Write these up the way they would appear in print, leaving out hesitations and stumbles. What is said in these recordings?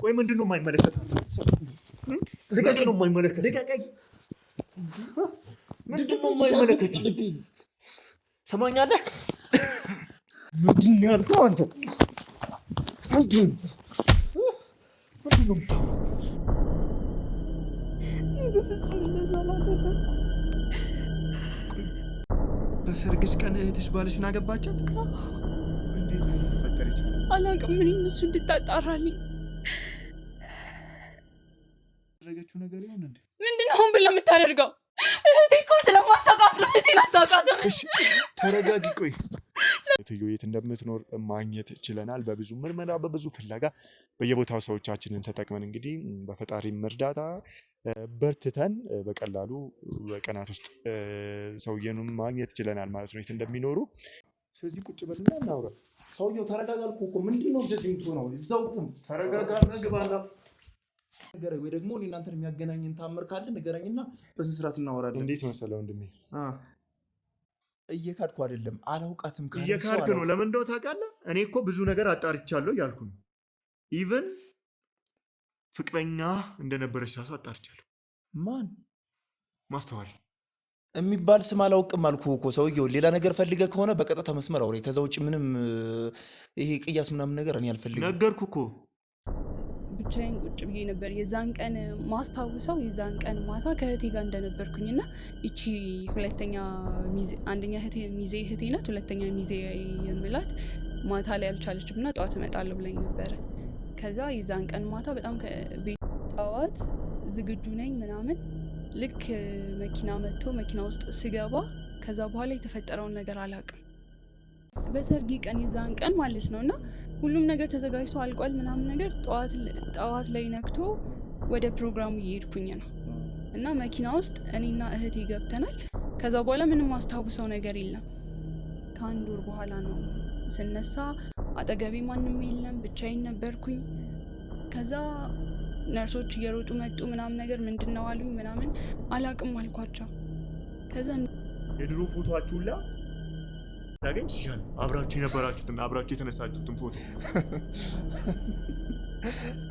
ቆይ ምንድነው የማይመለከት? ምንድነው የማይመለከት? ምንድነው የማይመለከት? ሰማኛለህ? ምንድነው ያልከው አንተ? ምንድነው በፍጹም እንደዛ አላደረኩም። በሰርግሽ ቀን እህትሽ ባልሽን አገባቻት? እንዴት ነው ሊፈጠር ይችላል? አላውቅም። ምን እሱ እንድታጣራልኝ ያደረገችው ነገር ይሁን እንዴ? ምንድነው አሁን ብለህ የምታደርገው? እህቴ እኮ ስለማታውቃት ነው። እህቴን አታውቃትም። እሺ ተረጋጊ። ቆይ እህትዮ የት እንደምትኖር ማግኘት ችለናል። በብዙ ምርመራ በብዙ ፍለጋ በየቦታው ሰዎቻችንን ተጠቅመን እንግዲህ በፈጣሪም እርዳታ በርትተን በቀላሉ በቀናት ውስጥ ሰውየኑን ማግኘት ችለናል ማለት ነው፣ የት እንደሚኖሩ። ስለዚህ ቁጭ በልና እናውራ። ሰውየው ተረጋጋ አልኩህ እኮ። ምንድነው እንደዚህ የምትሆነው? እዛው ቁም፣ ተረጋጋና ግባና ንገረኝ። ወይ ደግሞ እኔ እናንተን የሚያገናኝን ታምር ካለ ንገረኝና በስንት ስርዓት እናወራለን። እንዴት መሰለህ ወንድሜ፣ እየካድኩ አይደለም፣ አላውቃትም። እየካድክ ነው። ለምን እንደው ታውቃለህ? እኔ እኮ ብዙ ነገር አጣርቻለሁ ያልኩ ነው። ኢቭን ፍቅረኛ እንደነበረች ሳሱ አጣርቻለሁ። ማን? ማስተዋል የሚባል ስም አላውቅም አልኩህ እኮ። ሰውየው ሌላ ነገር ፈልገህ ከሆነ በቀጥታ መስመር አውሬ። ከዛ ውጭ ምንም ይሄ ቅያስ ምናምን ነገር እኔ አልፈልግም። ነገርኩህ እኮ። ብቻዬን ቁጭ ብዬ ነበር የዛን ቀን ማስታውሰው። የዛን ቀን ማታ ከእህቴ ጋር እንደነበርኩኝና ይቺ ሁለተኛ ሚዜ፣ አንደኛ እህቴ ሚዜ እህቴ ናት፣ ሁለተኛ ሚዜ የምላት ማታ ላይ አልቻለችም እና ጠዋት እመጣለሁ ብላኝ ነበረ። ከዛ የዛን ቀን ማታ በጣም ጠዋት ዝግጁ ነኝ ምናምን፣ ልክ መኪና መጥቶ መኪና ውስጥ ስገባ ከዛ በኋላ የተፈጠረውን ነገር አላውቅም። በሰርጊ ቀን የዛን ቀን ማለት ነው እና ሁሉም ነገር ተዘጋጅቶ አልቋል ምናምን ነገር። ጠዋት ላይ ነክቶ ወደ ፕሮግራሙ እየሄድኩኝ ነው እና መኪና ውስጥ እኔና እህቴ ገብተናል። ከዛ በኋላ ምንም ማስታውሰው ነገር የለም። ከአንድ ወር በኋላ ነው ስነሳ፣ አጠገቤ ማንም የለም፣ ብቻዬን ነበርኩኝ። ከዛ ነርሶች እየሮጡ መጡ ምናምን ነገር። ምንድነው አሉኝ ምናምን። አላቅም አልኳቸው። ከዛ የድሮ ፎቶአችሁላ ላገኝ ይችላል፣ አብራችሁ የነበራችሁትና አብራችሁ የተነሳችሁትን ፎቶ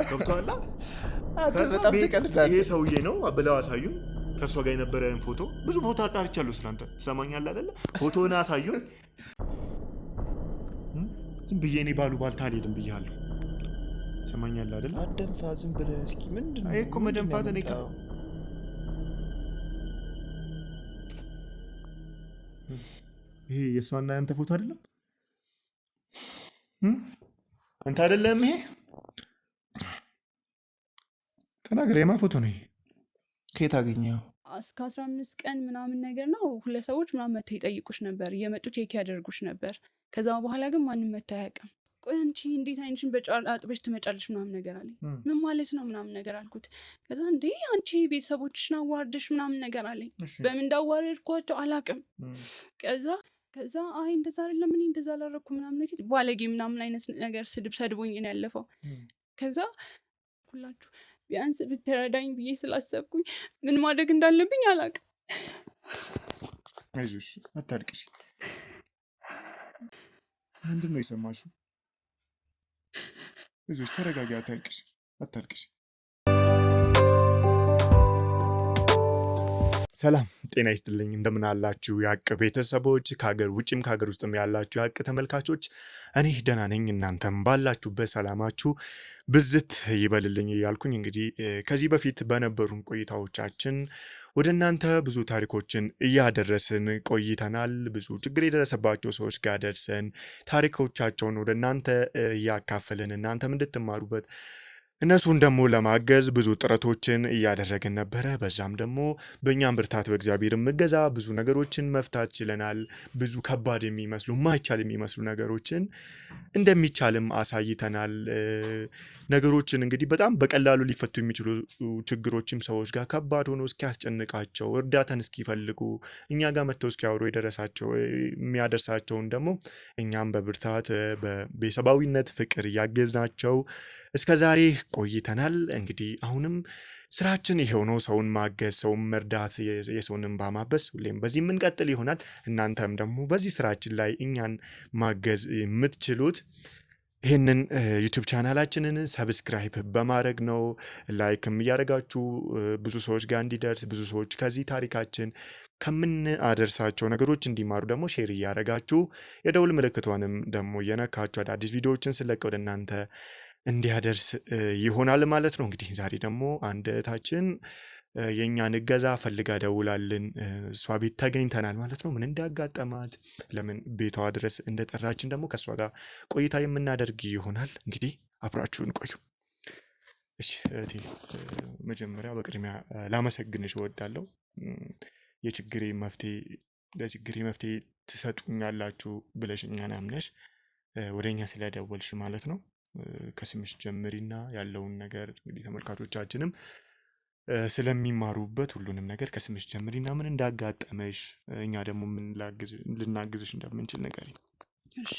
ገብቶሃል? በጣም ተቀልዳለህ። ይሄ ሰውዬ ነው ብለው አሳዩን። ከእሷ ጋር የነበረን ፎቶ ብዙ ቦታ አጣርቻለሁ። ስላንተ ትሰማኛለህ አይደለ? ፎቶውን አሳዩን። ዝም ብዬ እኔ ባሉ ባልታ አልሄድም ብያለሁ። ትሰማኛለህ አይደለ? አደንፋ ዝም ብለህ እስኪ። ምንድን ነው እኮ መደንፋት? እኔ ይሄ የእሷና ያንተ ፎቶ አይደለም? አንተ አይደለም? ይሄ ተናገር። የማን ፎቶ ነው ይሄ? ከየት አገኘኸው? እስከ 15 ቀን ምናምን ነገር ነው። ሁለት ሰዎች ምናምን መጥተው ይጠይቁሽ ነበር፣ እየመጡ ቼክ ያደርጉሽ ነበር። ከዛ በኋላ ግን ማንም መጥቶ አያውቅም። ቆይ አንቺ እንዴት አይንሽን በጫል አጥበሽ ትመጫለሽ ምናምን ነገር አለኝ። ምን ማለት ነው ምናምን ነገር አልኩት። ከዛ እንዴ አንቺ ቤተሰቦችሽን አዋርደሽ ምናምን ነገር አለኝ። በምን እንዳዋረድኳቸው አላውቅም። ከዛ አይ እንደዛ አይደለም፣ እኔ እንደዛ አላደረኩም ምናምን ነገር ባለጌ ምናምን አይነት ነገር ስድብ ሰድቦኝ ነው ያለፈው። ከዛ ሁላችሁ ቢያንስ ብትረዳኝ ብዬ ስላሰብኩኝ ምን ማድረግ እንዳለብኝ አላውቅም። አይዞሽ፣ አታልቅሽ። ምንድን ነው የሰማሽው? አይዞሽ፣ ተረጋጊ፣ አታልቅሽ። ሰላም ጤና ይስጥልኝ። እንደምን አላችሁ የሀቅ ቤተሰቦች፣ ከሀገር ውጭም ከሀገር ውስጥም ያላችሁ የሀቅ ተመልካቾች? እኔ ደህና ነኝ። እናንተም ባላችሁበት ሰላማችሁ ብዝት ይበልልኝ እያልኩኝ እንግዲህ ከዚህ በፊት በነበሩን ቆይታዎቻችን ወደ እናንተ ብዙ ታሪኮችን እያደረስን ቆይተናል። ብዙ ችግር የደረሰባቸው ሰዎች ጋር ደርሰን ታሪኮቻቸውን ወደ እናንተ እያካፈልን እናንተም እንድትማሩበት እነሱን ደግሞ ለማገዝ ብዙ ጥረቶችን እያደረግን ነበረ። በዛም ደግሞ በእኛም ብርታት በእግዚአብሔር እገዛ ብዙ ነገሮችን መፍታት ችለናል። ብዙ ከባድ የሚመስሉ ማይቻል የሚመስሉ ነገሮችን እንደሚቻልም አሳይተናል። ነገሮችን እንግዲህ በጣም በቀላሉ ሊፈቱ የሚችሉ ችግሮችም ሰዎች ጋር ከባድ ሆኖ እስኪያስጨንቃቸው እርዳታን እስኪፈልጉ እኛ ጋር መጥተው እስኪያወሩ የሚያደርሳቸውን ደግሞ እኛም በብርታት በቤተሰባዊነት ፍቅር እያገዝናቸው እስከዛሬ ቆይተናል። እንግዲህ አሁንም ስራችን ይሄው ነው፣ ሰውን ማገዝ፣ ሰውን መርዳት፣ የሰውን እንባ ማበስ። ሁሌም በዚህ የምንቀጥል ይሆናል። እናንተም ደግሞ በዚህ ስራችን ላይ እኛን ማገዝ የምትችሉት ይህንን ዩቲዩብ ቻናላችንን ሰብስክራይብ በማድረግ ነው። ላይክም እያደረጋችሁ ብዙ ሰዎች ጋር እንዲደርስ ብዙ ሰዎች ከዚህ ታሪካችን ከምናደርሳቸው ነገሮች እንዲማሩ ደግሞ ሼር እያደረጋችሁ የደውል ምልክቷንም ደግሞ እየነካችሁ አዳዲስ ቪዲዮዎችን ስለቅ ወደ እናንተ እንዲያደርስ ይሆናል ማለት ነው። እንግዲህ ዛሬ ደግሞ አንድ እህታችን የእኛን እገዛ ፈልጋ ደውላልን እሷ ቤት ተገኝተናል ማለት ነው። ምን እንዳጋጠማት ለምን ቤቷ ድረስ እንደጠራችን ደግሞ ከእሷ ጋር ቆይታ የምናደርግ ይሆናል። እንግዲህ አብራችሁን ቆዩ። እሺ እህቴ፣ መጀመሪያ በቅድሚያ ላመሰግንሽ እወዳለሁ። ለችግሬ መፍትሄ ትሰጡኛላችሁ ብለሽ እኛን አምነሽ ወደ እኛ ስለደወልሽ ማለት ነው። ከስምሽ ጀምሪና ያለውን ነገር እንግዲህ ተመልካቾቻችንም ስለሚማሩበት ሁሉንም ነገር ከስምሽ ጀምሪና ምን እንዳጋጠመሽ እኛ ደግሞ ምን ልናግዝሽ እንደምንችል ነገር። እሺ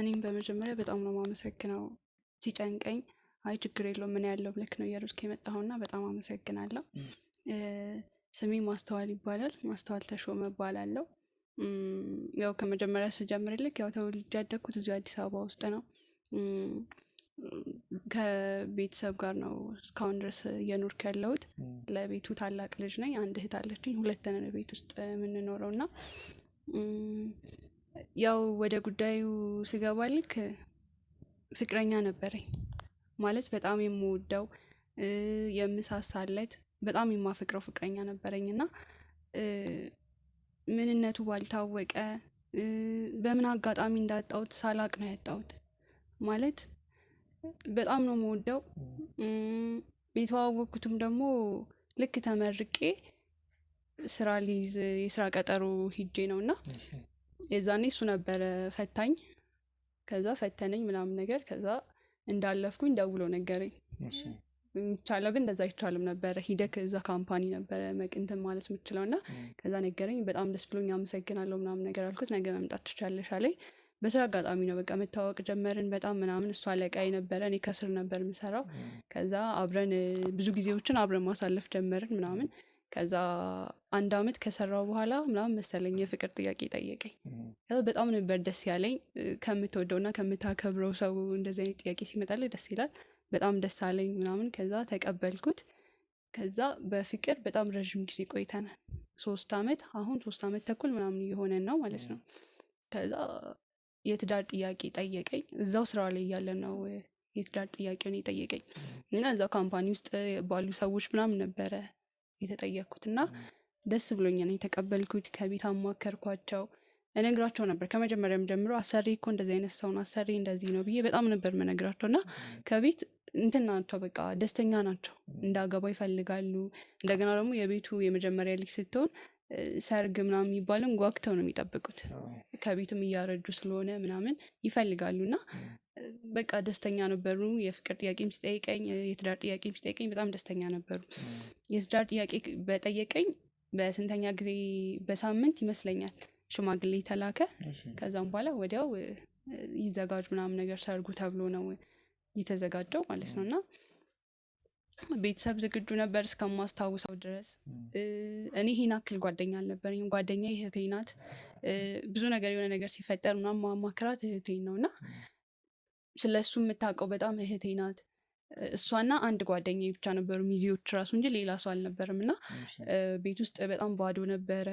እኔም በመጀመሪያ በጣም ነው የማመሰግነው። ሲጨንቀኝ አይ ችግር የለውም ምን ያለው ብለክ ነው እየሮጥክ የመጣኸውና በጣም አመሰግናለሁ። ስሜ ማስተዋል ይባላል። ማስተዋል ተሾመ እባላለሁ። ያው ከመጀመሪያ ስጀምርልክ ያው ተወልጄ ያደግኩት እዚሁ አዲስ አበባ ውስጥ ነው። ከቤተሰብ ጋር ነው እስካሁን ድረስ እየኖርኩ ያለሁት። ለቤቱ ታላቅ ልጅ ነኝ። አንድ እህት አለችኝ። ሁለት ነን ቤት ውስጥ የምንኖረው እና ያው ወደ ጉዳዩ ስገባልክ ፍቅረኛ ነበረኝ ማለት በጣም የምወደው የምሳሳለት በጣም የማፈቅረው ፍቅረኛ ነበረኝ እና ምንነቱ ባልታወቀ በምን አጋጣሚ እንዳጣሁት ሳላቅ ነው ያጣሁት። ማለት በጣም ነው የምወደው። የተዋወቅኩትም ደግሞ ልክ ተመርቄ ስራ ሊይዝ የስራ ቀጠሮ ሂጄ ነውና የዛኔ እሱ ነበረ ፈታኝ። ከዛ ፈተነኝ ምናምን ነገር ከዛ እንዳለፍኩኝ ደውሎ ነገረኝ። የሚቻለው ግን እንደዛ አይቻልም ነበረ። ሂደክ እዛ ካምፓኒ ነበረ መቅንትን ማለት የምችለው እና ከዛ ነገረኝ። በጣም ደስ ብሎኝ አመሰግናለሁ ምናምን ነገር አልኩት። ነገ መምጣት ትችላለሽ አለኝ። በስራ አጋጣሚ ነው በቃ መታወቅ ጀመርን በጣም ምናምን። እሷ አለቃዬ ነበረ፣ እኔ ከስር ነበር የምሰራው። ከዛ አብረን ብዙ ጊዜዎችን አብረን ማሳለፍ ጀመርን ምናምን። ከዛ 1 አመት ከሰራው በኋላ ምናምን መሰለኝ የፍቅር ጥያቄ ጠየቀኝ። ከዛ በጣም ነበር ደስ ያለኝ። ከምትወደውና ከምታከብረው ሰው እንደዚህ አይነት ጥያቄ ሲመጣልህ ደስ ይላል። በጣም ደስ አለኝ ምናምን። ከዛ ተቀበልኩት። ከዛ በፍቅር በጣም ረዥም ጊዜ ቆይተናል። 3 አመት አሁን 3 አመት ተኩል ምናምን እየሆነን ነው ማለት ነው። ከዛ የትዳር ጥያቄ ጠየቀኝ። እዛው ስራ ላይ እያለ ነው የትዳር ጥያቄውን የጠየቀኝ እና እዛው ካምፓኒ ውስጥ ባሉ ሰዎች ምናምን ነበረ የተጠየቅኩት እና ደስ ብሎኛል የተቀበልኩት። ከቤት አማከርኳቸው፣ እነግራቸው ነበር ከመጀመሪያም ጀምሮ አሰሪ እኮ እንደዚህ አይነት ሰው ነው፣ አሰሪ እንደዚህ ነው ብዬ በጣም ነበር መነግራቸው እና ከቤት እንትን ናቸው በቃ ደስተኛ ናቸው። እንዳገባ ይፈልጋሉ። እንደገና ደግሞ የቤቱ የመጀመሪያ ልጅ ስትሆን ሰርግ ምናምን የሚባልን ጓግተው ነው የሚጠብቁት። ከቤትም እያረጁ ስለሆነ ምናምን ይፈልጋሉና በቃ ደስተኛ ነበሩ። የፍቅር ጥያቄም ሲጠይቀኝ የትዳር ጥያቄም ሲጠይቀኝ በጣም ደስተኛ ነበሩ። የትዳር ጥያቄ በጠየቀኝ በስንተኛ ጊዜ በሳምንት ይመስለኛል ሽማግሌ ተላከ። ከዛም በኋላ ወዲያው ይዘጋጅ ምናምን ነገር ሰርጉ ተብሎ ነው የተዘጋጀው ማለት ነው። እና ቤተሰብ ዝግጁ ነበር እስከማስታውሰው ድረስ። እኔ ይሄን አክል ጓደኛ አልነበረኝም። ጓደኛ እህቴ ናት። ብዙ ነገር የሆነ ነገር ሲፈጠር ምናምን ማማክራት እህቴ ነው እና ስለሱ የምታውቀው በጣም እህቴ ናት። እሷና አንድ ጓደኛ ብቻ ነበሩ ሚዜዎች ራሱ እንጂ ሌላ ሰው አልነበርም። እና ቤት ውስጥ በጣም ባዶ ነበረ።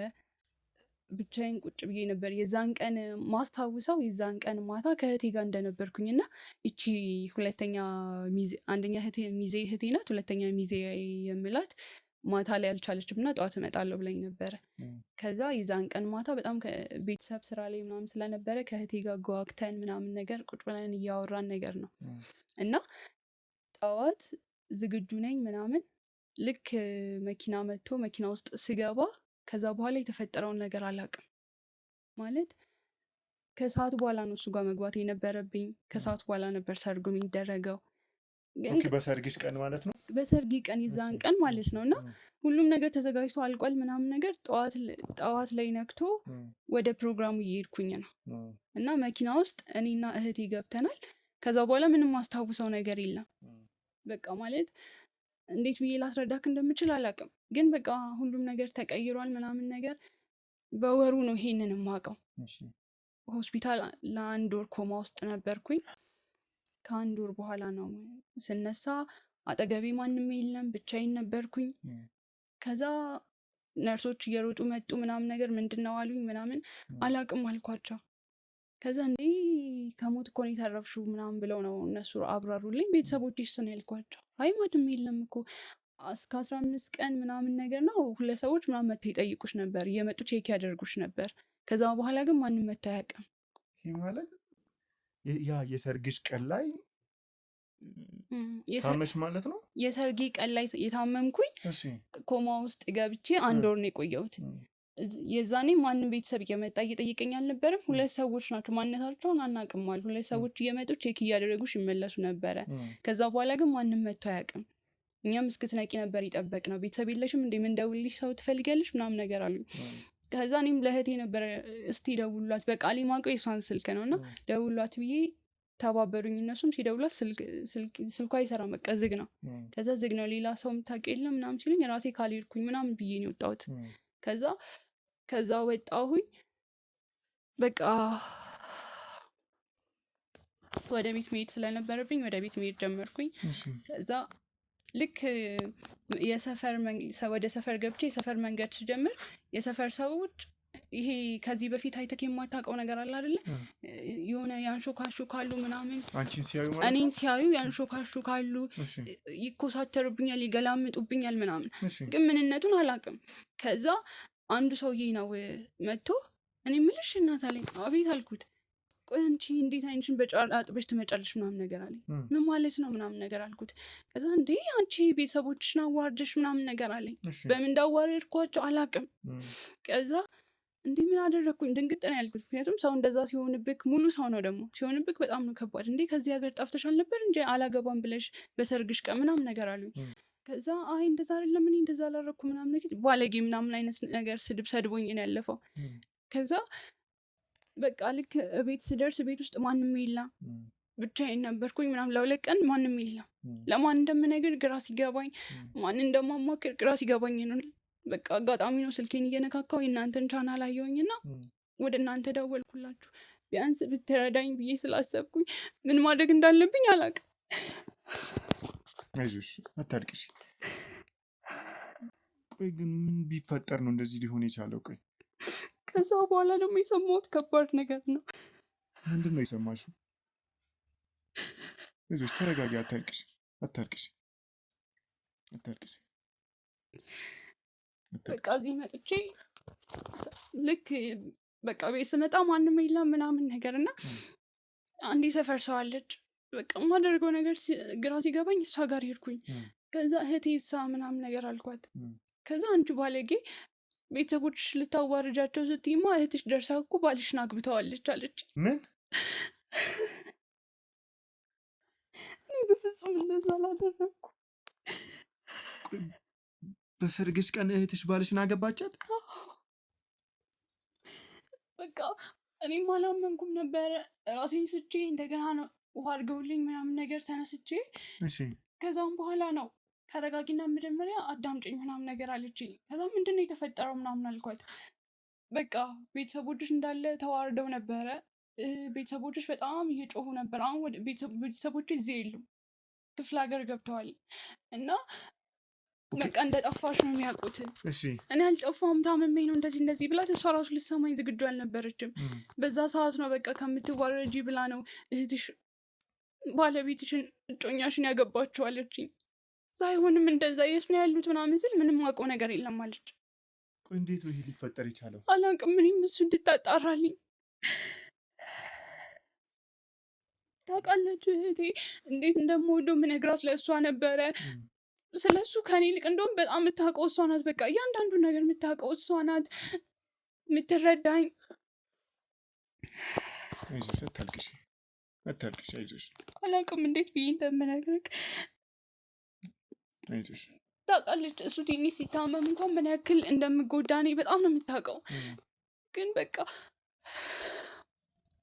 ብቻዬን ቁጭ ብዬ ነበር። የዛን ቀን ማስታውሰው የዛን ቀን ማታ ከእህቴ ጋር እንደነበርኩኝ እና እቺ ሁለተኛ ሚዜ አንደኛ ሚዜ እህቴ ናት። ሁለተኛ ሚዜ የምላት ማታ ላይ አልቻለችም እና ጠዋት እመጣለሁ ብላኝ ነበረ። ከዛ የዛን ቀን ማታ በጣም ቤተሰብ ስራ ላይ ምናምን ስለነበረ ከእህቴ ጋር ጓግተን ምናምን ነገር ቁጭ ብለን እያወራን ነገር ነው እና ጠዋት ዝግጁ ነኝ ምናምን። ልክ መኪና መጥቶ መኪና ውስጥ ስገባ ከዛ በኋላ የተፈጠረውን ነገር አላውቅም። ማለት ከሰዓት በኋላ ነው እሱ ጋር መግባት የነበረብኝ። ከሰዓት በኋላ ነበር ሰርጉ የሚደረገው። በሰርግሽ ቀን ማለት ነው። በሰርጊ ቀን የዛን ቀን ማለት ነው። እና ሁሉም ነገር ተዘጋጅቶ አልቋል ምናምን ነገር። ጠዋት ላይ ነክቶ ወደ ፕሮግራሙ እየሄድኩኝ ነው እና መኪና ውስጥ እኔና እህቴ ገብተናል። ከዛ በኋላ ምንም ማስታውሰው ነገር የለም። በቃ ማለት እንዴት ብዬ ላስረዳክ እንደምችል አላውቅም። ግን በቃ ሁሉም ነገር ተቀይሯል ምናምን ነገር። በወሩ ነው ይሄንን የማውቀው። ሆስፒታል ለ1 ወር ኮማ ውስጥ ነበርኩኝ። ከአንድ ወር በኋላ ነው ስነሳ አጠገቤ ማንም የለም፣ ብቻዬን ነበርኩኝ። ከዛ ነርሶች እየሮጡ መጡ ምናምን ነገር ምንድነው አሉኝ ምናምን አላቅም አልኳቸው። ከዛ እንዴ ከሞት እኮ ነው የተረፍሽው ምናምን ብለው ነው እነሱ አብራሩልኝ። ቤተሰቦችሽ ስን ያልኳቸው አይ ማንም የለም እኮ እስከ 15 ቀን ምናምን ነገር ነው 2 ሰዎች ምናምን መጥተው ይጠይቁሽ ነበር፣ እየመጡ ቼክ ያደርጉሽ ነበር። ከዛ በኋላ ግን ማንም መጥተው አያውቅም። ይሄ ማለት ያ የሰርግሽ ቀን ላይ ታመሽ ማለት ነው? የሰርጌ ቀን ላይ የታመምኩኝ ኮማ ውስጥ ገብቼ 1 ወር ነው የቆየሁት። የዛኔ ማንም ቤተሰብ እየመጣ እየጠየቀኝ አልነበረም። 2 ሰዎች ናቸው፣ ማንነታቸውን አናውቅም አሉ። 2 ሰዎች እየመጡ ቼክ እያደረጉሽ ይመለሱ ነበረ። ከዛ በኋላ ግን ማንም መጥቶ አያውቅም። እኛም እስክትነቂ ነበር ይጠበቅ ነው። ቤተሰብ የለሽም እንዴ ምን ደውልልሽ ሰው ትፈልጊያለሽ ምናምን ነገር አሉኝ። ከዛ እኔም ለእህቴ ነበረ እስቲ ደውሏት፣ በቃ ማውቀው የሷን ስልክ ነውና ደውሏት ብዬ ተባበሩኝ። እነሱም ሲደውሏት ስልኳ አይሰራም፣ በቃ ዝግ ነው። ከዛ ዝግ ነው ሌላ ሰው የምታውቂው የለም ምናምን ሲሉኝ ራሴ ካልሄድኩኝ ምናምን ብዬ ነው የወጣሁት። ከዛ ወጣሁኝ። በቃ ወደ ቤት መሄድ ስለነበረብኝ ወደ ቤት መሄድ ጀመርኩኝ። ከዛ ልክ ወደ ሰፈር ገብቼ የሰፈር መንገድ ስጀምር የሰፈር ሰዎች ይሄ ከዚህ በፊት አይተክ የማታውቀው ነገር አለ አይደለ? የሆነ ያንሾካሾካሉ ምናምን፣ እኔን ሲያዩ ያንሾካሾካሉ፣ ይኮሳተሩብኛል፣ ይገላምጡብኛል ምናምን፣ ግን ምንነቱን አላውቅም። ከዛ አንዱ ሰውዬ ነው መጥቶ እኔ ምልሽ እናት አለኝ። አቤት አልኩት። ቆይ አንቺ እንዴት አይንሽን በጫር አጥበሽ ትመጫለሽ ምናምን ነገር አለኝ። ምን ማለት ነው ምናምን ነገር አልኩት። ከዛ እንዴ አንቺ ቤተሰቦችሽን አዋርደሽ ምናምን ነገር አለኝ። በምን እንዳዋረድኳቸው አላውቅም። ከዛ እንዴ ምን አደረግኩኝ? ድንግጥ ነው ያልኩት። ምክንያቱም ሰው እንደዛ ሲሆንብክ ሙሉ ሰው ነው ደግሞ ሲሆንብክ በጣም ነው ከባድ። እንዴ ከዚህ ሀገር ጠፍተሽ አልነበር እንጂ አላገባም ብለሽ በሰርግሽ ቀን ምናምን ነገር አሉኝ። ከዛ አይ እንደዛ አይደለም እኔ እንደዛ አላረኩ ምናምን ነገር ባለጌ ምናምን አይነት ነገር ስድብ ሰድቦኝ ነው ያለፈው። ከዛ በቃ ልክ ቤት ስደርስ ቤት ውስጥ ማንም የለም፣ ብቻዬን ነበርኩኝ ምናምን። ለ2 ቀን ማንም የለም። ለማን እንደምነግር ግራ ሲገባኝ፣ ማን እንደማማክር ግራ ሲገባኝ ነው። በቃ አጋጣሚ ነው ስልኬን እየነካካው የእናንተን ቻናል አየሁኝና ወደ እናንተ ደወልኩላችሁ። ቢያንስ ብትረዳኝ ብዬ ስላሰብኩኝ ምን ማድረግ እንዳለብኝ አላውቅም። አይዞሽ አታልቅሽ። ቆይ ግን ምን ቢፈጠር ነው እንደዚህ ሊሆን የቻለው? ቆይ ከዛ በኋላ ደግሞ የሰማሁት ከባድ ነገር ነው። ምንድን ነው የሰማሽው? አይዞሽ ተረጋጊ፣ አታልቅሽ። በቃ እዚህ መጥቼ ልክ በቃ ቤት ስመጣ ማንም የለም ምናምን ነገር እና አንዴ ሰፈር ሰው አለች። በቃ የማደርገው ነገር ግራ ሲገባኝ እሷ ጋር ሄድኩኝ። ከዛ እህቴ ሳ ምናምን ነገር አልኳት። ከዛ አንቺ ባለጌ ቤተሰቦችሽ ልታዋርጃቸው ስትይማ እህትሽ ደርሳ እኮ ባልሽን አግብተዋለች አለች። ምን? እኔ በፍጹም እንደዛ አላደረግኩ። በሰርግሽ ቀን እህትሽ ባልሽን አገባቻት? በቃ እኔም አላመንኩም ነበረ። ራሴን ስቼ እንደገና ነው ውሃ አድርገውልኝ ምናምን ነገር ተነስቼ፣ ከዛም በኋላ ነው ተረጋጊና መጀመሪያ አዳምጪኝ ምናምን ነገር አለችኝ። ከዛ ምንድነው የተፈጠረው ምናምን አልኳት። በቃ ቤተሰቦችሽ እንዳለ ተዋርደው ነበረ፣ ቤተሰቦችሽ በጣም እየጮሁ ነበር። አሁን ወደ ቤተሰቦች እዚህ የሉም፣ ክፍለ ሀገር ገብተዋል እና በቃ እንደጠፋሽ ነው የሚያውቁት። እኔ አልጠፋሁም ታምሜ ነው እንደዚህ ብላት፣ እሷ ራሱ ልትሰማኝ ዝግጁ አልነበረችም። በዛ ሰዓት ነው በቃ ከምትዋረጂ ብላ ነው እህትሽ ባለቤትሽን እጮኛሽን ያገባችው አለችኝ። ሳይሆንም እንደዛ የት ነው ያሉት ምናምን ስል ምንም አውቀው ነገር የለም አለች። ቆይ እንዴት ነው ይሄ ሊፈጠር የቻለው? አላውቅም። እኔም እሱ እንድታጣራልኝ። ታውቃለች እህቴ እንዴት እንደምወደው ምነግራት ለእሷ ነበረ። ስለሱ ከኔ ይልቅ እንደውም በጣም የምታውቀው እሷ ናት። በቃ እያንዳንዱ ነገር የምታውቀው እሷ ናት፣ የምትረዳኝ። አይዞሽ አታልቅሽ። አይዞሽ አላውቅም እንዴት ብዬ እንደምነግርህ። አይዞሽ ታውቃለች እሱ ትንሽ ሲታመም እንኳን ምን ያክል እንደምጎዳ እኔ በጣም ነው የምታውቀው። ግን በቃ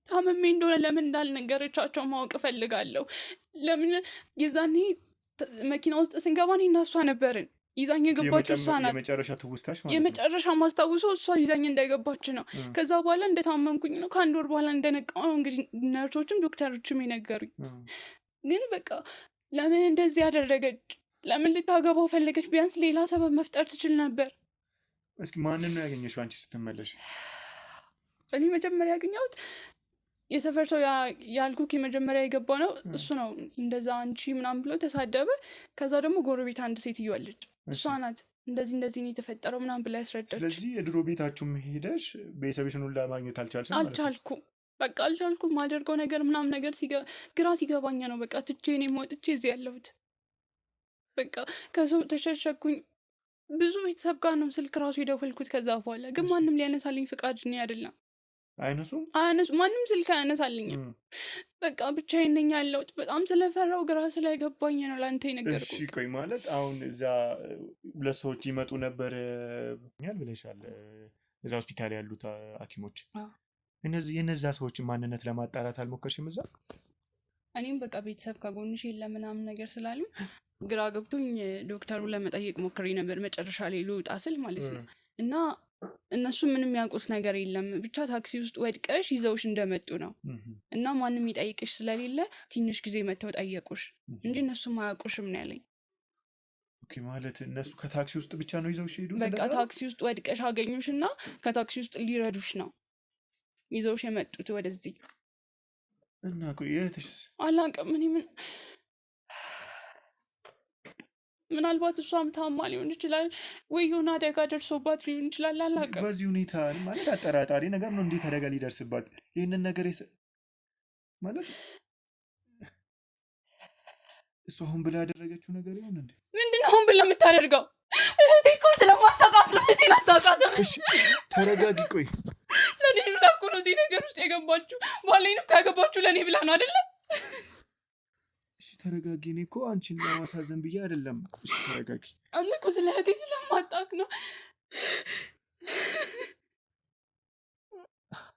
ታመሜ እንደሆነ ለምን እንዳልነገረቻቸው ማወቅ እፈልጋለሁ። ለምን የዛኔ መኪና ውስጥ ስንገባ እኔ እና እሷ ነበርን። ይዛኝ የገባችው እሷ ናት። የመጨረሻ ትውስታሽ ማለት ነው? የመጨረሻ ማስታውሰው እሷ ይዛኝ እንደገባች ነው። ከዛ በኋላ እንደታመምኩኝ ነው ከ1 ወር በኋላ እንደነቃው ነው እንግዲህ ነርሶችም ዶክተሮችም የነገሩኝ። ግን በቃ ለምን እንደዚህ ያደረገች? ለምን ልታገባው ፈለገች? ቢያንስ ሌላ ሰበብ መፍጠር ትችል ነበር። እስኪ ማንን ነው ያገኘሽው አንቺ ስትመለሽ? እኔ መጀመሪያ ያገኘሁት የሰፈር ሰው ያልኩክ የመጀመሪያ የገባው ነው እሱ ነው። እንደዛ አንቺ ምናምን ብሎ ተሳደበ። ከዛ ደግሞ ጎረቤት አንድ ሴትዮ አለች፣ እሷ ናት እንደዚህ ነው የተፈጠረው ምናምን ብላ ያስረዳች። ስለዚህ የድሮ ቤታችሁም ሄደሽ ቤተሰብሽን ሁላ ማግኘት አልቻልሽም? አልቻልኩም፣ በቃ አልቻልኩም። ማደርገው ነገር ምናምን ነገር ግራ ሲገባኛ ነው በቃ ትቼ እኔም ወጥቼ እዚህ ያለሁት። በቃ ከሰው ተሸሸኩኝ። ብዙ ቤተሰብ ጋር ነው ስልክ ራሱ የደወልኩት። ከዛ በኋላ ግን ማንም ሊያነሳልኝ ፍቃደኛ አይደለም። ማንም ስልክ አያነሳልኝም። በቃ ብቻዬን ነኝ ያለሁት። በጣም ስለፈራው ግራ ስለገባኝ ነው ለአንተ የነገርኩት። እሺ ቆይ ማለት አሁን እዛ ሁለት ሰዎች ይመጡ ነበር ብለሻል፣ እዛ ሆስፒታል ያሉት ሐኪሞች። የነዛ ሰዎችን ማንነት ለማጣራት አልሞከርሽም እዛ? እኔም በቃ ቤተሰብ ከጎንሽ የለም ምናምን ነገር ስላሉ ግራ ገብቶኝ ዶክተሩ ለመጠየቅ ሞክሬ ነበር መጨረሻ ላይ ልውጣ ስል ማለት ነው። እና እነሱ ምንም ያውቁት ነገር የለም፣ ብቻ ታክሲ ውስጥ ወድቀሽ ይዘውሽ እንደመጡ ነው። እና ማንም ይጠይቅሽ ስለሌለ ትንሽ ጊዜ መተው ጠየቁሽ እንጂ እነሱም አያውቁሽም ነው ያለኝ። ኦኬ ማለት እነሱ ከታክሲ ውስጥ ብቻ ነው ይዘውሽ ሄዱ? በቃ ታክሲ ውስጥ ወድቀሽ አገኙሽ እና ከታክሲ ውስጥ ሊረዱሽ ነው ይዘውሽ የመጡት ወደዚህ። እና ቆይ የትሽ አላውቅም። እኔ ምናልባት እሷም ታማ ሊሆን ይችላል ወይ የሆነ አደጋ ደርሶባት ሊሆን ይችላል፣ አላውቅም። በዚህ ሁኔታ ማለት አጠራጣሪ ነገር ነው። እንዴት አደጋ ሊደርስባት ይህንን ነገር ማለት እሷ አሁን ብላ ያደረገችው ነገር ይሆን እንዴ? ምንድነው አሁን ብላ የምታደርገው? እህቴ እኮ ስለማታውቃት ነው። እህቴን አታውቃትም። እሺ ተረጋጊ። ቆይ ለኔ ብላ እኮ ነው እዚህ ነገር ውስጥ የገባችሁ። ባሌን እኮ ያገባችሁ ለኔ ብላ ነው አይደለም? እሺ ተረጋጊ። እኔ እኮ አንቺን ለማሳዘን ብዬ አይደለም። እሺ ተረጋጊ። አንተ እኮ ስለ እህቴ ስለማታውቅ ነው።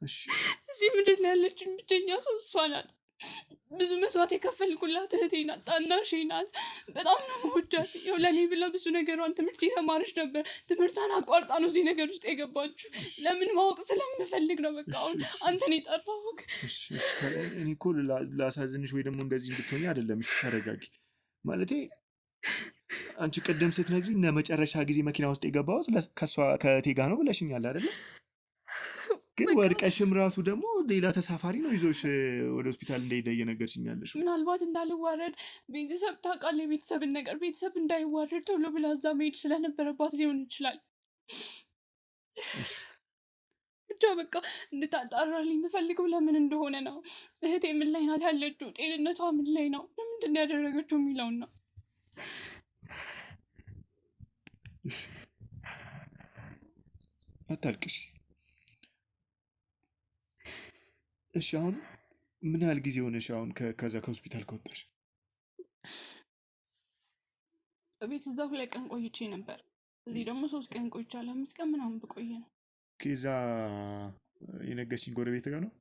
እሺ እዚህ ምድር ላይ ያለችን ብቸኛ ሰው እሷ ናት። ብዙ መስዋዕት የከፈልኩላት እህቴ ናት፣ ታናሼ ናት። በጣም ነው የምወዳት። ይኸው ለእኔ ብላ ብዙ ነገሯን ትምህርት የተማረች ነበር። ትምህርቷን አቋርጣ ነው እዚህ ነገር ውስጥ የገባችሁ። ለምን ማወቅ ስለምፈልግ ነው። በቃ አሁን አንተን የጠራሁህ። እኔ እኮ ላሳዝንሽ ወይ ደግሞ እንደዚህ እንድትሆኝ አይደለም። እሺ ተረጋጊ። ማለቴ አንቺ ቅድም ስትነግሪኝ ለመጨረሻ ጊዜ መኪና ውስጥ የገባሁት ከእህቴ ጋር ነው ብለሽኛል አይደለም? ግን ወድቀሽም ራሱ ደግሞ ሌላ ተሳፋሪ ነው ይዞሽ ወደ ሆስፒታል እንደሄደ እየነገርሽኛለሽ። ምናልባት እንዳልዋረድ ቤተሰብ ታውቃለህ፣ የቤተሰብን ነገር ቤተሰብ እንዳይዋረድ ቶሎ ብላ እዛ መሄድ ስለነበረባት ሊሆን ይችላል። ብቻ በቃ እንድታጣራልኝ የምፈልገው ለምን እንደሆነ ነው። እህቴ ምን ላይ ናት ያለችው? ጤንነቷ ምን ላይ ነው? ለምንድን ነው ያደረገችው የሚለውን ነው። አታልቅሽ። እሺ አሁን ምን ያህል ጊዜ ሆነሽ አሁን ከዛ ከሆስፒታል ከወጣሽ? ቤት እዛ 2 ቀን ቆይቼ ነበር። እዚህ ደግሞ 3 ቀን ቆይቻለሁ። 5 ቀን ምናምን ብቆየ ነው። ከዛ የነገርሽኝ ጎረቤት ጋር ነው?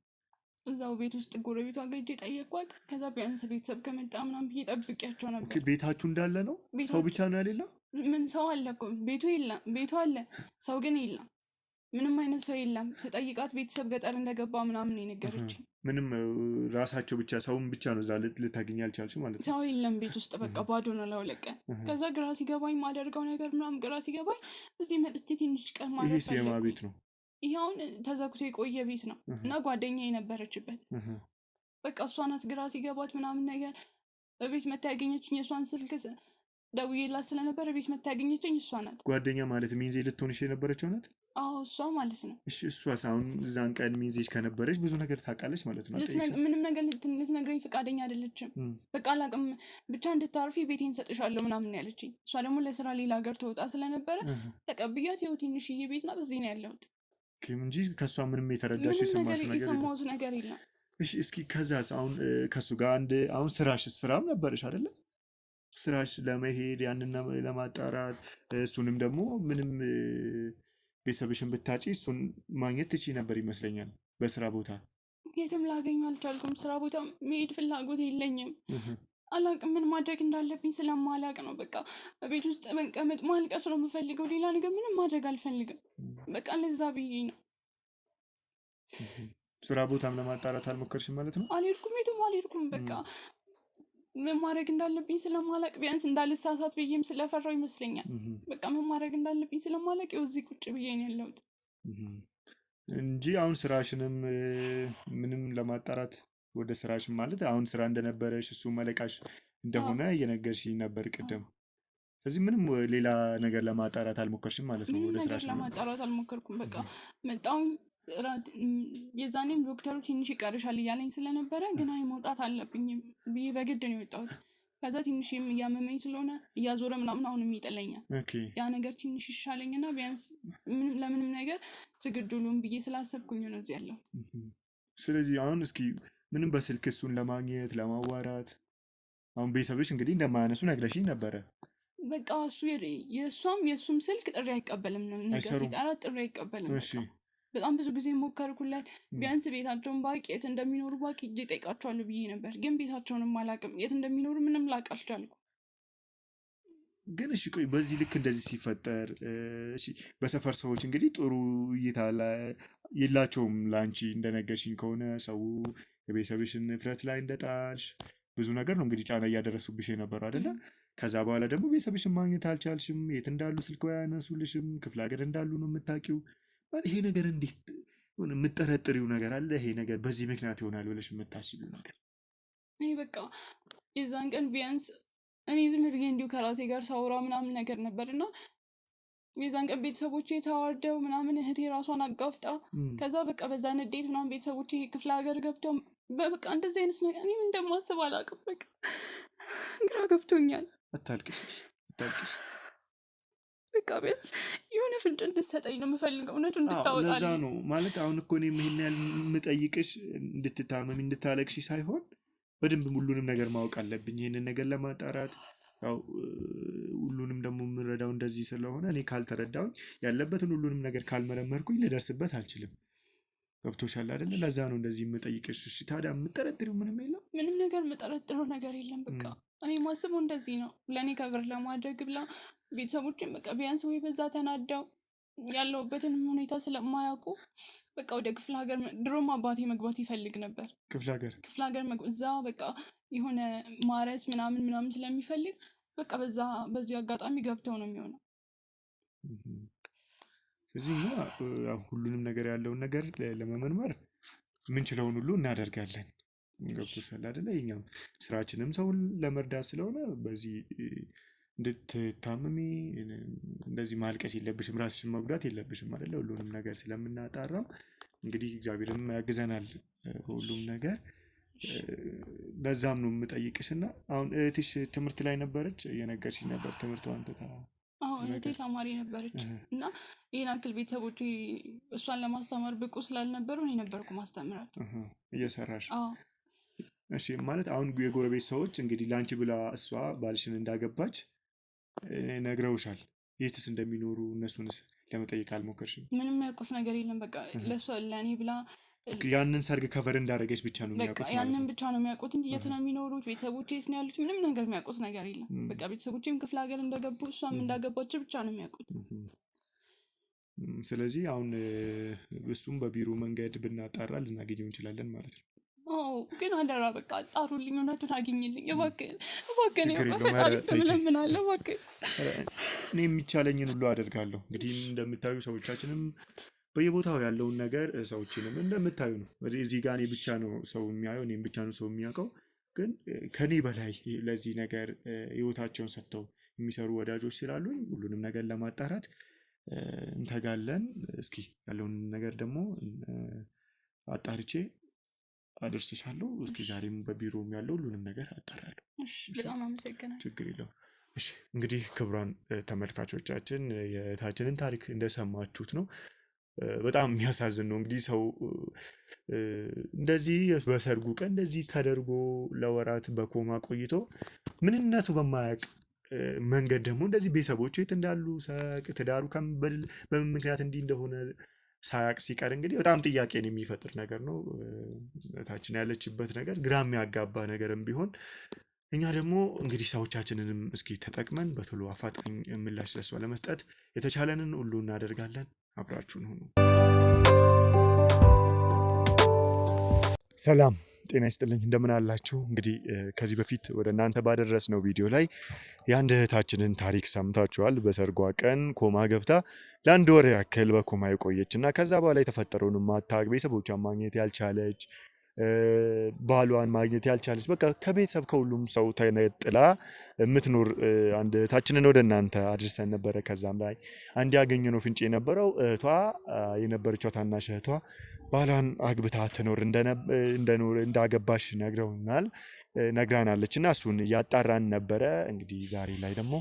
እዛው ቤት ውስጥ ጎረቤቷ ጋር ሄጄ ጠየኳት። ከዛ ቢያንስ ቤተሰብ ከመጣ ምናምን ብዬ ጠብቂያቸው ነበር። ቤታችሁ እንዳለ ነው? ሰው ብቻ ነው ያሌለው? ምን ሰው አለ እኮ ቤቱ የለም። ቤቱ አለ፣ ሰው ግን የለም። ምንም አይነት ሰው የለም። ስጠይቃት ቤተሰብ ገጠር እንደገባ ምናምን የነገረችኝ። ምንም ራሳቸው ብቻ ሰውን ብቻ ነው እዛ ልታገኝ ያልቻልሽው ማለት ነው? ሰው የለም ቤት ውስጥ በቃ ባዶ ነው ለ2 ቀን። ከዛ ግራ ሲገባኝ ማደርገው ነገር ምናምን ግራ ሲገባኝ እዚህ መጥቼ ትንሽ ቀን ማለት ነው። ይሄ የማ ቤት ነው? ይሄ አሁን ተዘግቶ የቆየ ቤት ነው እና ጓደኛ የነበረችበት በቃ እሷ ናት። ግራ ሲገባት ምናምን ነገር በቤት መታ ያገኘችኝ። የእሷን ስልክ ደውዬላት ስለነበረ ቤት መታ ያገኘችኝ እሷ ናት። ጓደኛ ማለት ሚንዜ ልትሆንሽ የነበረችው ናት? አዎ እሷ ማለት ነው። እሺ እሷስ አሁን እዛን ቀን ሚንዜሽ ከነበረች ብዙ ነገር ታውቃለች ማለት ነው? ምንም ነገር ልትነግረኝ ፈቃደኛ አይደለችም። በቃ አላውቅም ብቻ እንድታርፊ ቤቴን ሰጥሻለሁ ምናምን ያለችኝ። እሷ ደግሞ ለስራ ሌላ ሀገር ተወጣ ስለነበረ ተቀብያት ይኸው ትንሽዬ ቤት ናት፣ እዚህ ነው ያለሁት እንጂ ከእሷ ምንም የተረዳሽ የሰማሁት ነገር የለም። እሺ እስኪ ከዛስ አሁን ከእሱ ጋር አሁን ስራም ነበረሽ አይደለ? ስራሽ ለመሄድ ያንን ለማጣራት እሱንም ደግሞ ምንም ቤተሰብሽን ብታጪ እሱን ማግኘት ትችይ ነበር ይመስለኛል። በስራ ቦታ የትም ላገኙ አልቻልኩም። ስራ ቦታ መሄድ ፍላጎት የለኝም። አላቅም ምን ማድረግ እንዳለብኝ ስለማላቅ ነው። በቃ ቤት ውስጥ መቀመጥ ማልቀስ ነው የምፈልገው። ሌላ ነገር ምንም ማድረግ አልፈልግም። በቃ ለዛ ብዬ ነው። ስራ ቦታም ለማጣራት አልሞከርሽም ማለት ነው? አልሄድኩም፣ የትም አልሄድኩም። በቃ ምን ማድረግ እንዳለብኝ ስለማላቅ ቢያንስ እንዳልሳሳት ብዬም ስለፈራው ይመስለኛል በቃ ምን ማድረግ እንዳለብኝ ስለማላቅ እዚህ ቁጭ ብዬ ነው ያለሁት እንጂ አሁን ስራሽንም ምንም ለማጣራት ወደ ስራሽ ማለት አሁን ስራ እንደነበረሽ እሱ መለቃሽ እንደሆነ እየነገርሽኝ ነበር ቅድም። ስለዚህ ምንም ሌላ ነገር ለማጣራት አልሞከርሽም ማለት ነው? ወደ ስራሽ ለማጣራት አልሞከርኩም። በቃ መጣሁ የዛኔም ዶክተሩ ትንሽ ይቀርሻል እያለኝ ስለነበረ ግን አይ መውጣት አለብኝ ብዬ በግድ ነው የወጣሁት። ከዛ ትንሽም እያመመኝ ስለሆነ እያዞረ ምናምን አሁንም ይጥለኛል። ያ ነገር ትንሽ ይሻለኝና ቢያንስ ለምንም ነገር ዝግጁ ልሁን ብዬ ስላሰብኩኝ ነው እዚህ ያለሁት። ስለዚህ አሁን እስኪ ምንም በስልክ እሱን ለማግኘት ለማዋራት አሁን ቤተሰብሽ እንግዲህ እንደማያነሱ ነግረሽኝ ነበረ። በቃ እሱ የእሷም የእሱም ስልክ ጥሪ አይቀበልም ነው ነገር ሲጠራ ጥሪ አይቀበልም። በጣም ብዙ ጊዜ ሞከርኩለት ቢያንስ ቤታቸውን ባቅ የት እንደሚኖሩ ባቅ ሄጄ እጠይቃቸዋለሁ ብዬ ነበር። ግን ቤታቸውንም አላቅም የት እንደሚኖሩ ምንም ላቅ አልቻልኩም። ግን እሺ ቆይ በዚህ ልክ እንደዚህ ሲፈጠር እሺ በሰፈር ሰዎች እንግዲህ ጥሩ እይታ የላቸውም ለአንቺ እንደነገርሽኝ ከሆነ ሰው የቤተሰብሽን ንፍረት ላይ እንደጣልሽ ብዙ ነገር ነው እንግዲህ ጫና እያደረሱብሽ የነበሩ አይደለ? ከዛ በኋላ ደግሞ ቤተሰብሽን ማግኘት አልቻልሽም። የት እንዳሉ ስልክ አያነሱልሽም። ክፍለ ሀገር እንዳሉ ነው የምታውቂው። ይሄ ነገር እንዴት የምጠረጥሪው ነገር አለ? ይሄ ነገር በዚህ ምክንያት ይሆናል ብለሽ የምታስቢው ነገር? እኔ በቃ የዛን ቀን ቢያንስ እኔ ዝም ብዬ እንዲሁ ከራሴ ጋር ሳውራ ምናምን ነገር ነበርና የዛን ቀን ቤተሰቦቼ ተዋርደው ምናምን እህቴ ራሷን አጋፍጣ ከዛ በቃ በዛ ንዴት ምናምን ቤተሰቦቼ ክፍለ ሀገር ገብተው በቃ እንደዚህ አይነት ነገር እኔም እንደማስብ አላውቅም። በቃ ግራ ገብቶኛል። አታልቅሽ። በቃ ቢያንስ የሆነ ፍንጭ እንድትሰጠኝ ነው የምፈልገው፣ እውነቱን እንድታወጣልኝ። ለዛ ነው ማለት አሁን እኮ እኔ ይሄን ያህል የምጠይቅሽ እንድትታመሚ እንድታለቅሽ ሳይሆን በደንብ ሁሉንም ነገር ማወቅ አለብኝ ይሄንን ነገር ለማጣራት። ያው ሁሉንም ደግሞ የምረዳው እንደዚህ ስለሆነ እኔ ካልተረዳሁኝ ያለበትን ሁሉንም ነገር ካልመረመርኩኝ ልደርስበት አልችልም። ገብቶሻል አይደለ? ለዛ ነው እንደዚህ የምጠይቅሽ። እሺ ታዲያ የምጠረጥሪው ምንም የለም? ምንም ነገር የምጠረጥረው ነገር የለም። በቃ እኔ ማስበው እንደዚህ ነው ለእኔ ከብር ለማድረግ ብላ ቤተሰቦችን በቃ ቢያንስ ወይ በዛ ተናዳው ያለውበትን ሁኔታ ስለማያውቁ በቃ ወደ ክፍለ ሀገር ድሮም አባቴ መግባት ይፈልግ ነበር። ክፍለ ሀገር እዛ በቃ የሆነ ማረስ ምናምን ስለሚፈልግ በቃ በዚህ አጋጣሚ ገብተው ነው የሚሆነው። እዚህ ሁሉንም ነገር ያለውን ነገር ለመመርመር የምንችለውን ሁሉ እናደርጋለን። ገብቶሻል አይደለ? እኛም ስራችንም ሰውን ለመርዳት ስለሆነ በዚህ እንድትታመሚ እንደዚህ ማልቀስ የለብሽም፣ ራስሽን መጉዳት የለብሽም አይደለ? ሁሉንም ነገር ስለምናጣራም እንግዲህ እግዚአብሔርም ያግዘናል ሁሉም ነገር። ለዛም ነው የምጠይቅሽና አሁን እህትሽ ትምህርት ላይ ነበረች የነገርሽኝ ነበር ትምህርቷን ትታ? እህቴ ተማሪ ነበረች እና ይህን አክል ቤተሰቦች እሷን ለማስተማር ብቁ ስላልነበሩ እኔ ነበርኩ ማስተምራት እየሰራሽ። እሺ ማለት አሁን የጎረቤት ሰዎች እንግዲህ ለአንቺ ብላ እሷ ባልሽን እንዳገባች ነግረውሻል? የትስ እንደሚኖሩ እነሱንስ ለመጠየቅ አልሞከርሽም? ምንም ያውቁት ነገር የለም። በቃ ለእሷ ለእኔ ብላ ያንን ሰርግ ከቨር እንዳደረገች ብቻ ነው የሚያውቁት። ያንን ብቻ ነው የሚያውቁት እንጂ የት ነው የሚኖሩት፣ ቤተሰቦቼ የት ነው ያሉት፣ ምንም ነገር የሚያውቁት ነገር የለም። በቃ ቤተሰቦቼም ክፍለ ሀገር እንደገቡ እሷም እንዳገባቸው ብቻ ነው የሚያውቁት። ስለዚህ አሁን እሱም በቢሮ መንገድ ብናጣራ ልናገኘው እንችላለን ማለት ነው። ግን አደራ በቃ አጣሩልኝ፣ እውነቱን አግኝልኝ እባክህ። ፈጣሪ ስለምናለሁ እባክህ። እኔ የሚቻለኝን ሁሉ አደርጋለሁ። እንግዲህ እንደምታዩ ሰዎቻችንም በየቦታው ያለውን ነገር ሰዎችንም እንደምታዩ ነው። እዚህ ጋር እኔ ብቻ ነው ሰው የሚያየው፣ እኔም ብቻ ነው ሰው የሚያውቀው። ግን ከኔ በላይ ለዚህ ነገር ህይወታቸውን ሰጥተው የሚሰሩ ወዳጆች ስላሉኝ ሁሉንም ነገር ለማጣራት እንተጋለን። እስኪ ያለውን ነገር ደግሞ አጣርቼ አደርስሻለሁ። እስኪ ዛሬም በቢሮም ያለው ሁሉንም ነገር አጣራለሁ። በጣም አመሰግናለሁ። ችግር የለውም። እሺ እንግዲህ ክቡራን ተመልካቾቻችን የእህታችንን ታሪክ እንደሰማችሁት ነው። በጣም የሚያሳዝን ነው። እንግዲህ ሰው እንደዚህ በሰርጉ ቀን እንደዚህ ተደርጎ ለወራት በኮማ ቆይቶ ምንነቱ በማያውቅ መንገድ ደግሞ እንደዚህ ቤተሰቦቹ የት እንዳሉ ሳያውቅ ትዳሩ በምን ምክንያት እንዲህ እንደሆነ ሳያውቅ ሲቀር እንግዲህ በጣም ጥያቄን የሚፈጥር ነገር ነው። እህታችን ያለችበት ነገር ግራ የሚያጋባ ነገርም ቢሆን እኛ ደግሞ እንግዲህ ሰዎቻችንንም እስኪ ተጠቅመን በቶሎ አፋጣኝ ምላሽ ለሷ ለመስጠት የተቻለንን ሁሉ እናደርጋለን። አብራችሁን ሁኑ። ሰላም ጤና ይስጥልኝ እንደምን አላችሁ? እንግዲህ ከዚህ በፊት ወደ እናንተ ባደረስነው ቪዲዮ ላይ የአንድ እህታችንን ታሪክ ሰምታችኋል። በሰርጓ ቀን ኮማ ገብታ ለአንድ ወር ያክል በኮማ የቆየች እና ከዛ በኋላ የተፈጠረውን ማታውቅ ቤተሰቦቿን ማግኘት ያልቻለች ባሏን ማግኘት ያልቻለች በቃ ከቤተሰብ ከሁሉም ሰው ተነጥላ የምትኖር አንድ እህታችንን ወደ እናንተ አድርሰን ነበረ። ከዛም ላይ አንድ ያገኘነው ፍንጭ የነበረው እህቷ የነበረችው ታናሽ እህቷ ባሏን አግብታ ትኖር እንዳገባሽ ነግራናለች እና እሱን እያጣራን ነበረ። እንግዲህ ዛሬ ላይ ደግሞ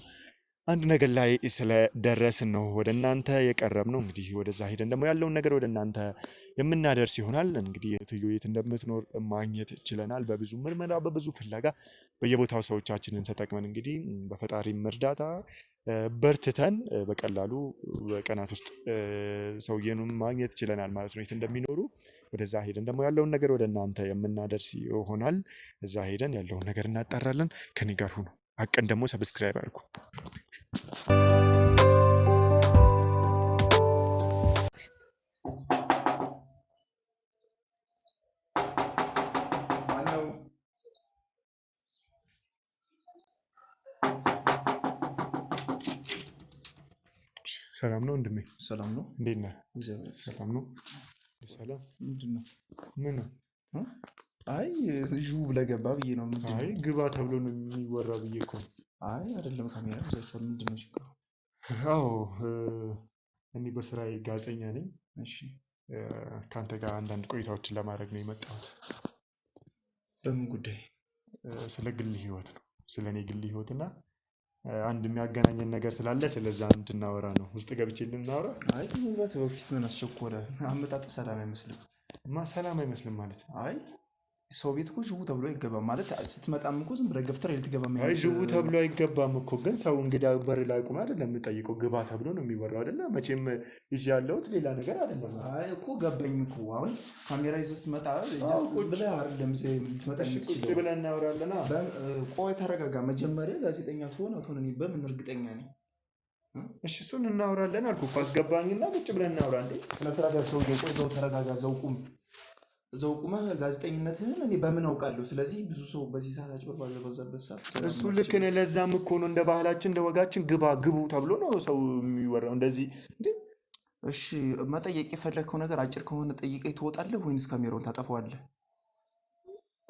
አንድ ነገር ላይ ስለደረስን ነው ወደ እናንተ የቀረብ ነው። እንግዲህ ወደዛ ሄደን ደግሞ ያለውን ነገር ወደ እናንተ የምናደርስ ይሆናል። እንግዲህ እህትዮ የት እንደምትኖር ማግኘት ችለናል። በብዙ ምርመራ በብዙ ፍለጋ በየቦታው ሰዎቻችንን ተጠቅመን እንግዲህ በፈጣሪም እርዳታ በርትተን በቀላሉ በቀናት ውስጥ ሰውዬኑን ማግኘት ችለናል ማለት ነው። የት እንደሚኖሩ ወደዛ ሄደን ደግሞ ያለውን ነገር ወደ እናንተ የምናደርስ ይሆናል። እዛ ሄደን ያለውን ነገር እናጣራለን። ከኔ ጋር ሁኑ። አቀን ደግሞ ሰብስክራይብ አድርጉ። ሰላም ነው ወንድሜ? ሰላም ነው። እንዴት ነህ? እግዚአብሔር ሰላም ነው። ሰላም ምንድን ነው? ምን ነው? አይ ዥው ብለህ ገባ ብዬ ነው። አይ ግባ ተብሎ ነው የሚወራ ብዬ እኮ። አይ አይደለም፣ ካሜራ ይዛችኋል። ምንድን ነው ችግሩ? አዎ እኔ በስራዬ ጋዜጠኛ ነኝ። እሺ፣ ከአንተ ጋር አንዳንድ ቆይታዎችን ለማድረግ ነው የመጣሁት። በምን ጉዳይ? ስለ ግል ህይወት ነው። ስለ እኔ ግል ህይወት እና አንድ የሚያገናኘን ነገር ስላለ ስለዛ እንድናወራ ነው። ውስጥ ገብቼ ልናወራ? አይ ምናልባት በፊት ምን አስቸኮለ? አመጣጥ ሰላም አይመስልም። ሰላም አይመስልም ማለት? አይ ሰው ቤት እኮ ዥው ተብሎ አይገባም ማለት። ስትመጣም እኮ ዝም ብለህ ገፍተር ልትገባ አይ ዥው ተብሎ አይገባም እኮ። ግን ሰው እንግዳ በር ላይ ቆም አይደለም የምጠይቀው፣ ግባ ተብሎ ነው የሚወራው አይደለ? መቼም ይዤ ያለሁት ሌላ ነገር አይደለም። አይ እኮ ገባኝ እኮ። አሁን ካሜራ ይዘህ ስትመጣ ብለህ አይደለም ልትመጣ ቁጭ ብለን እናወራለን። ቆይ ተረጋጋ። መጀመሪያ ጋዜጠኛ ትሆን አትሆን እኔ በምን እርግጠኛ ነኝ? እሺ እሱን እናወራለን አልኩ እኮ። አስገባኝና ቁጭ ብለን እናወራ። እንዴ ስለተረጋጋ ሰው ቆይ ዘው ተረጋጋ። ዘው ቁመህ ጋዜጠኝነትህን እኔ በምን አውቃለሁ? ስለዚህ ብዙ ሰው በዚህ ሰዓት አጭበርባሪ በበዛበት ሰዓት እሱ ልክ ነህ። ለዛም እኮ ነው እንደ ባህላችን እንደ ወጋችን ግቡ ተብሎ ነው ሰው የሚወራው እንደዚህ። እሺ መጠየቅ የፈለግከው ነገር አጭር ከሆነ ጠይቀኝ ትወጣለህ ወይንስ ካሜራውን ታጠፋዋለህ?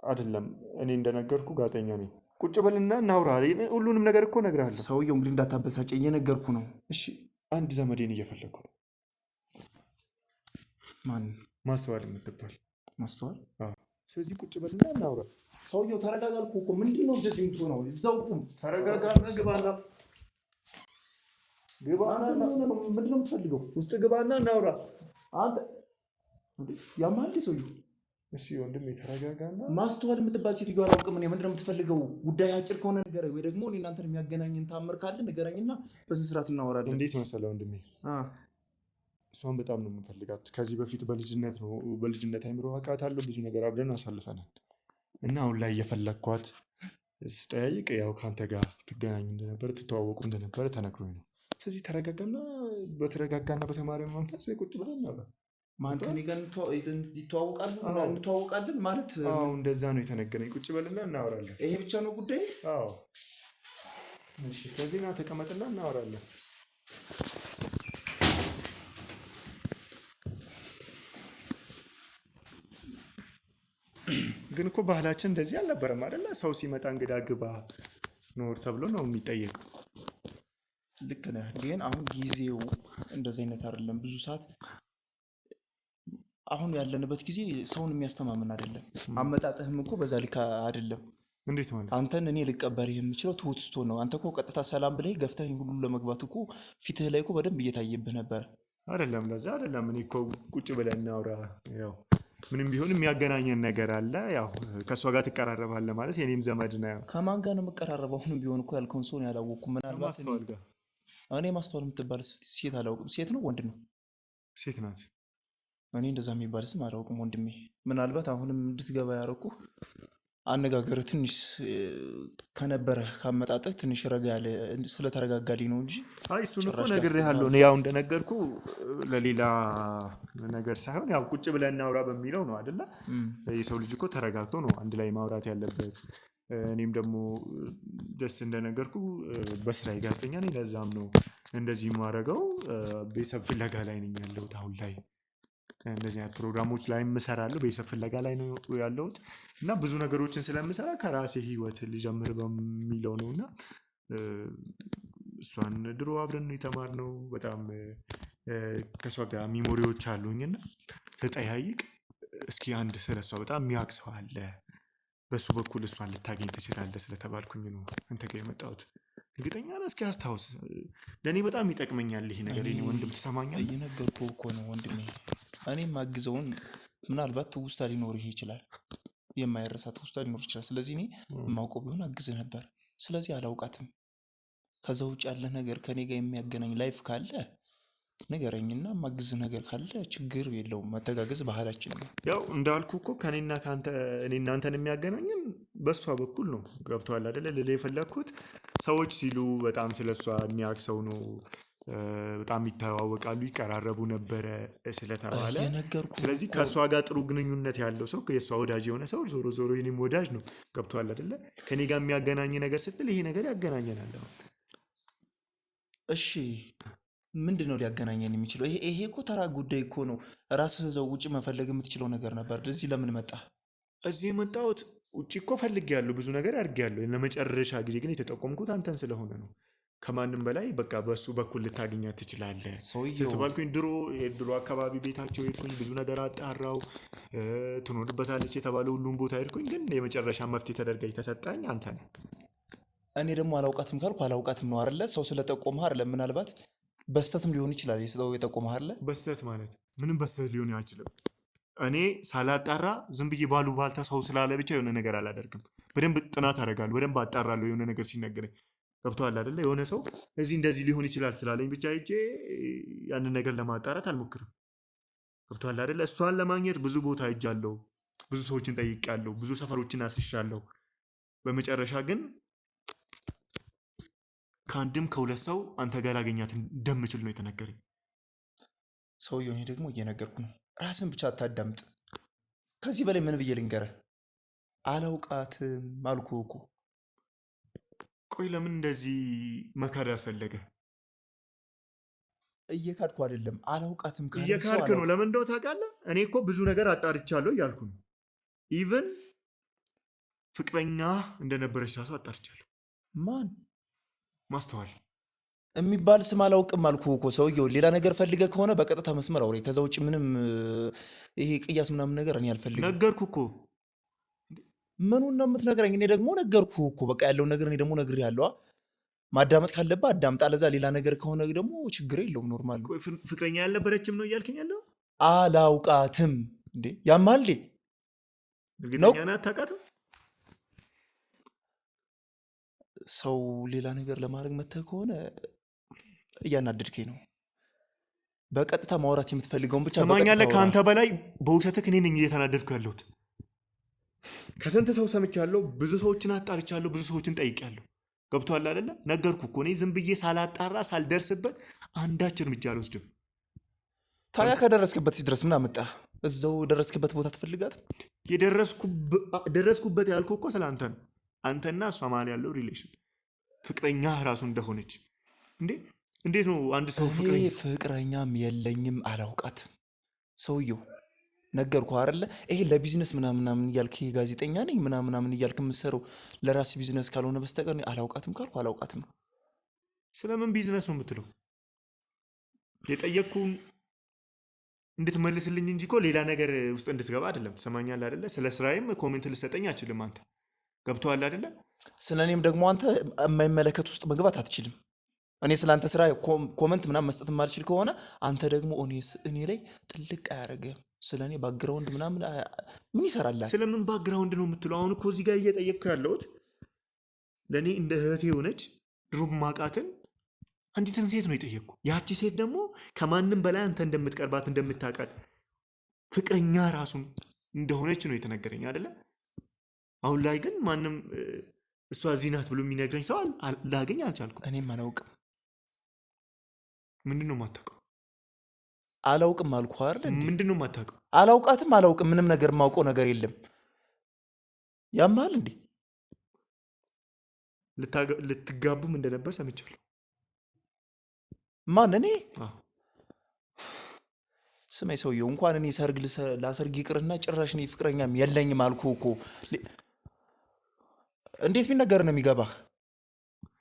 አይደለም እኔ እንደነገርኩ ጋዜጠኛ ነኝ። ቁጭ በልና እናውራ። ሁሉንም ነገር እኮ እነግርሃለሁ። ሰውየው እንግዲህ እንዳታበሳጨ እየነገርኩ ነው። እሺ አንድ ዘመዴን እየፈለግኩ ነው። ማን? ማስተዋል የምትባል። ማስተዋል? ስለዚህ ቁጭ በልና እናውራ። ሰውየው ተረጋጋ አልኩህ እኮ። ምንድን ነው እንደዚህ የምትሆነው? እዛው ቁም። ተረጋጋና ግባና ምንድን ነው የምትፈልገው? ውስጥ ግባና እናውራ። አንተ ያማል ሰውየው። እሺ ወንድም የተረጋጋና። ማስተዋል የምትባል ሴትዮ አላውቅም እኔ። ምንድን ነው የምትፈልገው? ጉዳይ አጭር ከሆነ ንገረኝ፣ ወይ ደግሞ እኔ እናንተን የሚያገናኝን ታምር ካለ ንገረኝና በስንት ስርዓት እናወራለን። እንዴት መሰለህ ወንድሜ፣ እሷን በጣም ነው የምንፈልጋት። ከዚህ በፊት በልጅነት አይምሮ አውቃታለሁ። ብዙ ነገር አብረን አሳልፈናል እና አሁን ላይ እየፈለግኳት ስጠያይቅ ያው ከአንተ ጋር ትገናኙ እንደነበረ ትተዋወቁ እንደነበረ ተነግሮኝ ነው። ስለዚህ ተረጋጋና በተረጋጋና በተማሪ መንፈስ ቁጭ ብለን እናውራ። ማን ከእኔ ጋር እንተዋወቃለን ማለት? አዎ እንደዛ ነው የተነገረኝ። ቁጭ በልና እናወራለን። ይሄ ብቻ ነው ጉዳይ? አዎ እሺ፣ ከዚህ ና ተቀመጥና እናወራለን። ግን እኮ ባህላችን እንደዚህ አልነበረም አይደለ? ሰው ሲመጣ እንግዳ ግባ ኖር ተብሎ ነው የሚጠየቀው። ልክ ነህ። ግን አሁን ጊዜው እንደዚህ አይነት አይደለም። ብዙ ሰዓት አሁን ያለንበት ጊዜ ሰውን የሚያስተማምን አይደለም። አመጣጥህም እኮ በዛ ልክ አይደለም። እንዴት ማለት? አንተን እኔ ልቀበልህ የምችለው ትሁት ስትሆን ነው። አንተ እኮ ቀጥታ ሰላም ብለህ ገፍተህ ሁሉ ለመግባት እኮ ፊትህ ላይ እኮ በደንብ እየታየብህ ነበር። አይደለም ለዛ አይደለም። እኔ እኮ ቁጭ ብለን እናውራ። ያው ምንም ቢሆን የሚያገናኘን ነገር አለ። ያው ከእሷ ጋር ትቀራረባለህ ማለት የኔም ዘመድ ነው። ያው ከማን ጋር ነው የምቀራረበው? አሁንም ቢሆን እኮ ያልከውን ሰው ነው ያላወቅኩም። ምናልባት እኔ ማስተዋል የምትባል ሴት አላውቅም። ሴት ነው ወንድ ነው? ሴት ናት። እኔ እንደዛ የሚባል ስም አላውቅም ወንድሜ። ምናልባት አሁንም እንድትገባ ያደረኩህ አነጋገር ትንሽ ከነበረ ካመጣጥህ ትንሽ ረጋ ያለ ስለተረጋጋልኝ ነው እንጂ አይ እሱን እኮ ጭራሽ ነግሬሃለሁ። ሊያስቆምህ እኔ ያው እንደነገርኩ ለሌላ ነገር ሳይሆን ያው ቁጭ ብለን እናውራ በሚለው ነው አይደለ? የሰው ልጅ እኮ ተረጋግቶ ነው አንድ ላይ ማውራት ያለበት። እኔም ደግሞ ጀስት እንደነገርኩ በስራዬ ጋዜጠኛ ነኝ። ለዛም ነው እንደዚህ የማደርገው። ቤተሰብ ፍለጋ ላይ ነኝ ያለሁት አሁን ላይ። እንደዚህ አይነት ፕሮግራሞች ላይ እሰራለሁ። ቤተሰብ ፍለጋ ላይ ነው ያለሁት እና ብዙ ነገሮችን ስለምሰራ ከራሴ ህይወት ልጀምር በሚለው ነው እና እሷን ድሮ አብረን ነው የተማርነው። በጣም ከእሷ ጋር ሚሞሪዎች አሉኝ እና ስጠያይቅ እስኪ አንድ ስለሷ በጣም የሚያውቅ ሰው አለ፣ በሱ በኩል እሷን ልታገኝ ትችላለህ ስለተባልኩኝ ነው አንተ ጋር የመጣሁት። እርግጠኛ ነህ? እስኪ አስታውስ። ለእኔ በጣም ይጠቅመኛል ይሄ ነገር። የእኔ ወንድም ትሰማኛለህ? እየነገርኩህ እኮ ነው ወንድሜ። እኔም ማግዘውን ምናልባት ትውስታ ሊኖርህ ይችላል፣ የማይረሳ ትውስታ ሊኖር ይችላል። ስለዚህ እኔ የማውቀው ቢሆን አግዝህ ነበር። ስለዚህ አላውቃትም። ከዛ ውጭ ያለ ነገር ከኔ ጋር የሚያገናኝ ላይፍ ካለ ንገረኝና ማግዝህ ነገር ካለ ችግር የለውም። መተጋገዝ ባህላችን ነው። ያው እንዳልኩ እኮ ከኔና ከአንተ እኔ እናንተን የሚያገናኝን በእሷ በኩል ነው። ገብቶሃል አይደለ? ልልህ የፈለግኩት ሰዎች ሲሉ በጣም ስለሷ የሚያውቅ ሰው ነው፣ በጣም ይተዋወቃሉ፣ ይቀራረቡ ነበረ ስለተባለ እየነገርኩህ ስለዚህ እኮ ከእሷ ጋር ጥሩ ግንኙነት ያለው ሰው የእሷ ወዳጅ የሆነ ሰው ዞሮ ዞሮ የኔም ወዳጅ ነው። ገብቶሃል አይደለ? ከኔ ጋር የሚያገናኝ ነገር ስትል ይሄ ነገር ያገናኘናል። አሁን እሺ ምንድን ነው ሊያገናኘን የሚችለው? ይሄ እኮ ተራ ጉዳይ እኮ ነው። ራስህ እዛው ውጭ መፈለግ የምትችለው ነገር ነበር። እዚህ ለምን መጣ? እዚህ የመጣሁት ውጭ እኮ ፈልጌያለሁ፣ ብዙ ነገር አድርጌያለሁ። ለመጨረሻ ጊዜ ግን የተጠቆምኩት አንተን ስለሆነ ነው። ከማንም በላይ በቃ በሱ በኩል ልታገኛት ትችላለህ ሰውየው ስትባልኩኝ ድሮ አካባቢ ቤታቸው ሄድኩኝ፣ ብዙ ነገር አጣራው። ትኖርበታለች የተባለ ሁሉም ቦታ ሄድኩኝ፣ ግን የመጨረሻ መፍትሄ ተደርጋ የተሰጠኝ አንተ ነህ። እኔ ደግሞ አላውቃትም ካልኩ አላውቃትም ነው አይደለ? ሰው ስለጠቆመህ አይደለም። ምናልባት በስተትም ሊሆን ይችላል የሰው የጠቆመህ አይደለ? በስተት ማለት ምንም በስተት ሊሆን አይችልም። እኔ ሳላጣራ ዝም ብዬ ባሉ ባልታ ሰው ስላለ ብቻ የሆነ ነገር አላደርግም። በደንብ ጥናት አደርጋለሁ፣ በደንብ አጣራለሁ። የሆነ ነገር ሲነገረኝ ገብቶሃል አይደለ? የሆነ ሰው እዚህ እንደዚህ ሊሆን ይችላል ስላለኝ ብቻ ሄጄ ያንን ነገር ለማጣራት አልሞክርም። ገብቶሃል አይደለ? እሷን ለማግኘት ብዙ ቦታ ሄጃለሁ፣ ብዙ ሰዎችን ጠይቄያለሁ፣ ብዙ ሰፈሮችን አስሻለሁ። በመጨረሻ ግን ከአንድም ከሁለት ሰው አንተ ጋር ላገኛት እንደምችል ነው የተነገረኝ። ሰውየው እኔ ደግሞ እየነገርኩ ነው። ራስን ብቻ አታዳምጥ። ከዚህ በላይ ምን ብዬ ልንገርህ? አላውቃትም አልኩህ እኮ። ቆይ ለምን እንደዚህ መካድ ያስፈለገ? እየካድኩ አይደለም። አላውቃትም ካለኝ ሰው እየካድክ ነው። ለምን እንደው ታውቃለህ? እኔ እኮ ብዙ ነገር አጣርቻለሁ እያልኩ ነው። ኢቭን ፍቅረኛ እንደነበረች ሳሱ አጣርቻለሁ። ማን ማስተዋል የሚባል ስም አላውቅም አልኩህ እኮ። ሰውየው ሌላ ነገር ፈልገህ ከሆነ በቀጥታ መስመር አውሬ። ከዛ ውጭ ምንም ይሄ ቅያስ ምናምን ነገር እኔ አልፈልግም። ነገርኩ እኮ። ምኑን ነው የምትነግረኝ? እኔ ደግሞ ነገርኩህ እኮ። በቃ ያለውን ነገር እኔ ደግሞ ነግሬሃለሁ። ማዳመጥ ካለብህ አዳምጣ። ለዛ ሌላ ነገር ከሆነ ደግሞ ችግር የለውም፣ ኖርማል ነው። ቆይ ፍቅረኛ ያልነበረችም ነው እያልከኝ ያለው? አላውቃትም እንዴ? ያማል ነው። እርግጠኛ ነህ አታውቃትም? ሰው ሌላ ነገር ለማድረግ መተህ ከሆነ እያናደድከኝ ነው። በቀጥታ ማውራት የምትፈልገውን ብቻ ሰማኛለህ። ከአንተ በላይ በውሸትህ እኔ ነኝ እየተናደድኩ ያለሁት። ከስንት ሰው ሰምቻለሁ፣ ብዙ ሰዎችን አጣርቻለሁ፣ ብዙ ሰዎችን ጠይቄያለሁ። ገብቶሃል አይደለ? ነገርኩ እኮ። እኔ ዝም ብዬ ሳላጣራ ሳልደርስበት አንዳች እርምጃ አልወስድም። ታዲያ ከደረስክበት ድረስ ምን አመጣህ? እዛው ደረስክበት ቦታ ትፈልጋት? የደረስኩበት ያልኩ እኮ ስለ አንተ ነው። አንተና እሷ መሀል ያለው ሪሌሽን ፍቅረኛ ራሱ እንደሆነች እንዴት ነው አንድ ሰው ፍቅረኛም የለኝም አላውቃትም። ሰውየው ነገርኩ አይደለ? ይሄ ለቢዝነስ ምናምን እያልክ ጋዜጠኛ ነኝ ምናምን እያልክ የምትሰራው ለራስ ቢዝነስ ካልሆነ በስተቀር አላውቃትም ካልኩ አላውቃትም ነው። ስለምን ቢዝነስ ነው የምትለው? የጠየቅኩን እንድትመልስልኝ እንጂ እኮ ሌላ ነገር ውስጥ እንድትገባ አይደለም። ትሰማኛለህ አይደለ? ስለ ስራዬም ኮሜንት ልሰጠኝ አችልም አንተ። ገብቶሃል አይደለ? ስለ እኔም ደግሞ አንተ የማይመለከት ውስጥ መግባት አትችልም። እኔ ስለ አንተ ስራ ኮመንት ምናምን መስጠት የማልችል ከሆነ አንተ ደግሞ እኔ ላይ ጥልቅ አያደርግም። ስለ እኔ ባክግራውንድ ምናምን ምን ይሰራላል? ስለምን ባክግራውንድ ነው የምትለው? አሁን እኮ እዚህ ጋር እየጠየቅኩ ያለሁት ለእኔ እንደ እህቴ የሆነች ድሮ ማቃትን አንዲትን ሴት ነው የጠየቅኩ። ያቺ ሴት ደግሞ ከማንም በላይ አንተ እንደምትቀርባት እንደምታውቃት ፍቅረኛ ራሱን እንደሆነች ነው የተነገረኝ አይደለ? አሁን ላይ ግን ማንም እሷ እዚህ ናት ብሎ የሚነግረኝ ሰው ላገኝ አልቻልኩም። እኔም አላውቅም። ምንድን ነው የማታውቀው? አላውቅም አልኩህ አይደል እንዴ? ምንድን ነው የማታውቀው? አላውቅም። ምንም ነገር የማውቀው ነገር የለም። ያማል እንዴ? ልትጋቡም እንደነበር ሰምቻለሁ። ማን? እኔ? ስሜ ሰውየው እንኳን እኔ ሰርግ ላሰርግ ይቅርና ጭራሽ እኔ ፍቅረኛም የለኝም አልኩህ እኮ። እንዴት ቢነገር ነው የሚገባህ?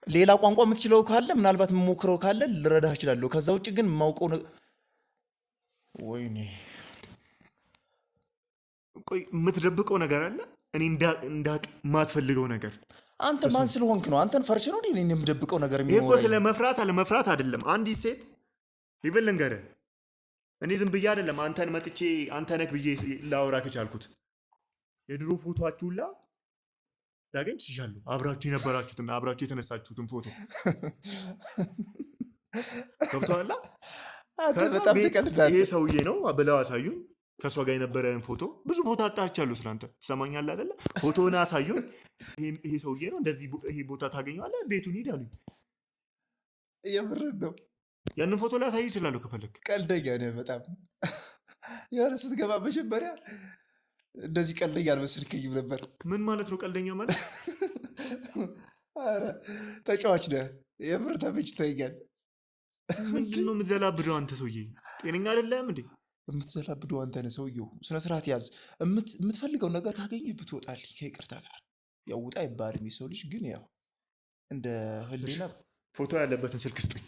ሌላ ቋንቋ የምትችለው ካለ ምናልባት የምሞክረው ካለ ልረዳህ እችላለሁ። ከዛ ውጭ ግን የማውቀው ወይኔ። ቆይ የምትደብቀው ነገር አለ? እኔ እንዳቅ የማትፈልገው ነገር? አንተ ማን ስለሆንክ ነው? አንተን ፈርቼ ነው እኔ የምደብቀው ነገር የሚኖረኝ? ይሄ እኮ ስለ መፍራት አለ መፍራት አይደለም። አንዲት ሴት ይበል ልንገርህ፣ እኔ ዝም ብዬ አይደለም አንተን መጥቼ አንተ ነህ ብዬ ላወራክ የቻልኩት። የድሮ ፎቶአችሁላ ላገኝ ትችላለሁ። አብራችሁ የነበራችሁትና አብራችሁ የተነሳችሁትን ፎቶ ገብቶሃል? አንተ በጣም ትቀልዳለህ። ይሄ ሰውዬ ነው ብለው አሳዩኝ። ከእሷ ጋር የነበረን ፎቶ ብዙ ቦታ አጣቻለሁ። ስላንተ ትሰማኛለህ አይደለ? ፎቶውን አሳዩኝ። ይሄ ሰውዬ ነው እንደዚህ ይሄ ቦታ ታገኘዋለህ፣ ቤቱን ሂድ አሉኝ። የምርህን ነው? ያንን ፎቶ ላይ አሳይ ይችላሉ ከፈለክ። ቀልደኛ ነህ በጣም። የሆነ ስትገባ መጀመሪያ እንደዚህ ቀልደኛ አልመሰልከኝም ነበር። ምን ማለት ነው ቀልደኛ ማለት? ኧረ ተጫዋች ነህ የምር ተመችቶኛል። ምንድን ነው የምትዘላብደው አንተ ሰውዬ? ጤነኛ አይደለም እንዴ? የምትዘላብደው አንተ ነህ ሰውዬው። ስነ ስርዓት ያዝ። የምትፈልገው ነገር ካገኘህ ትወጣለህ ከይቅርታ ጋር። ያው ውጣ አይባልም የሰው ልጅ ግን ያው እንደ ህሊና። ፎቶ ያለበትን ስልክ ስጡኝ።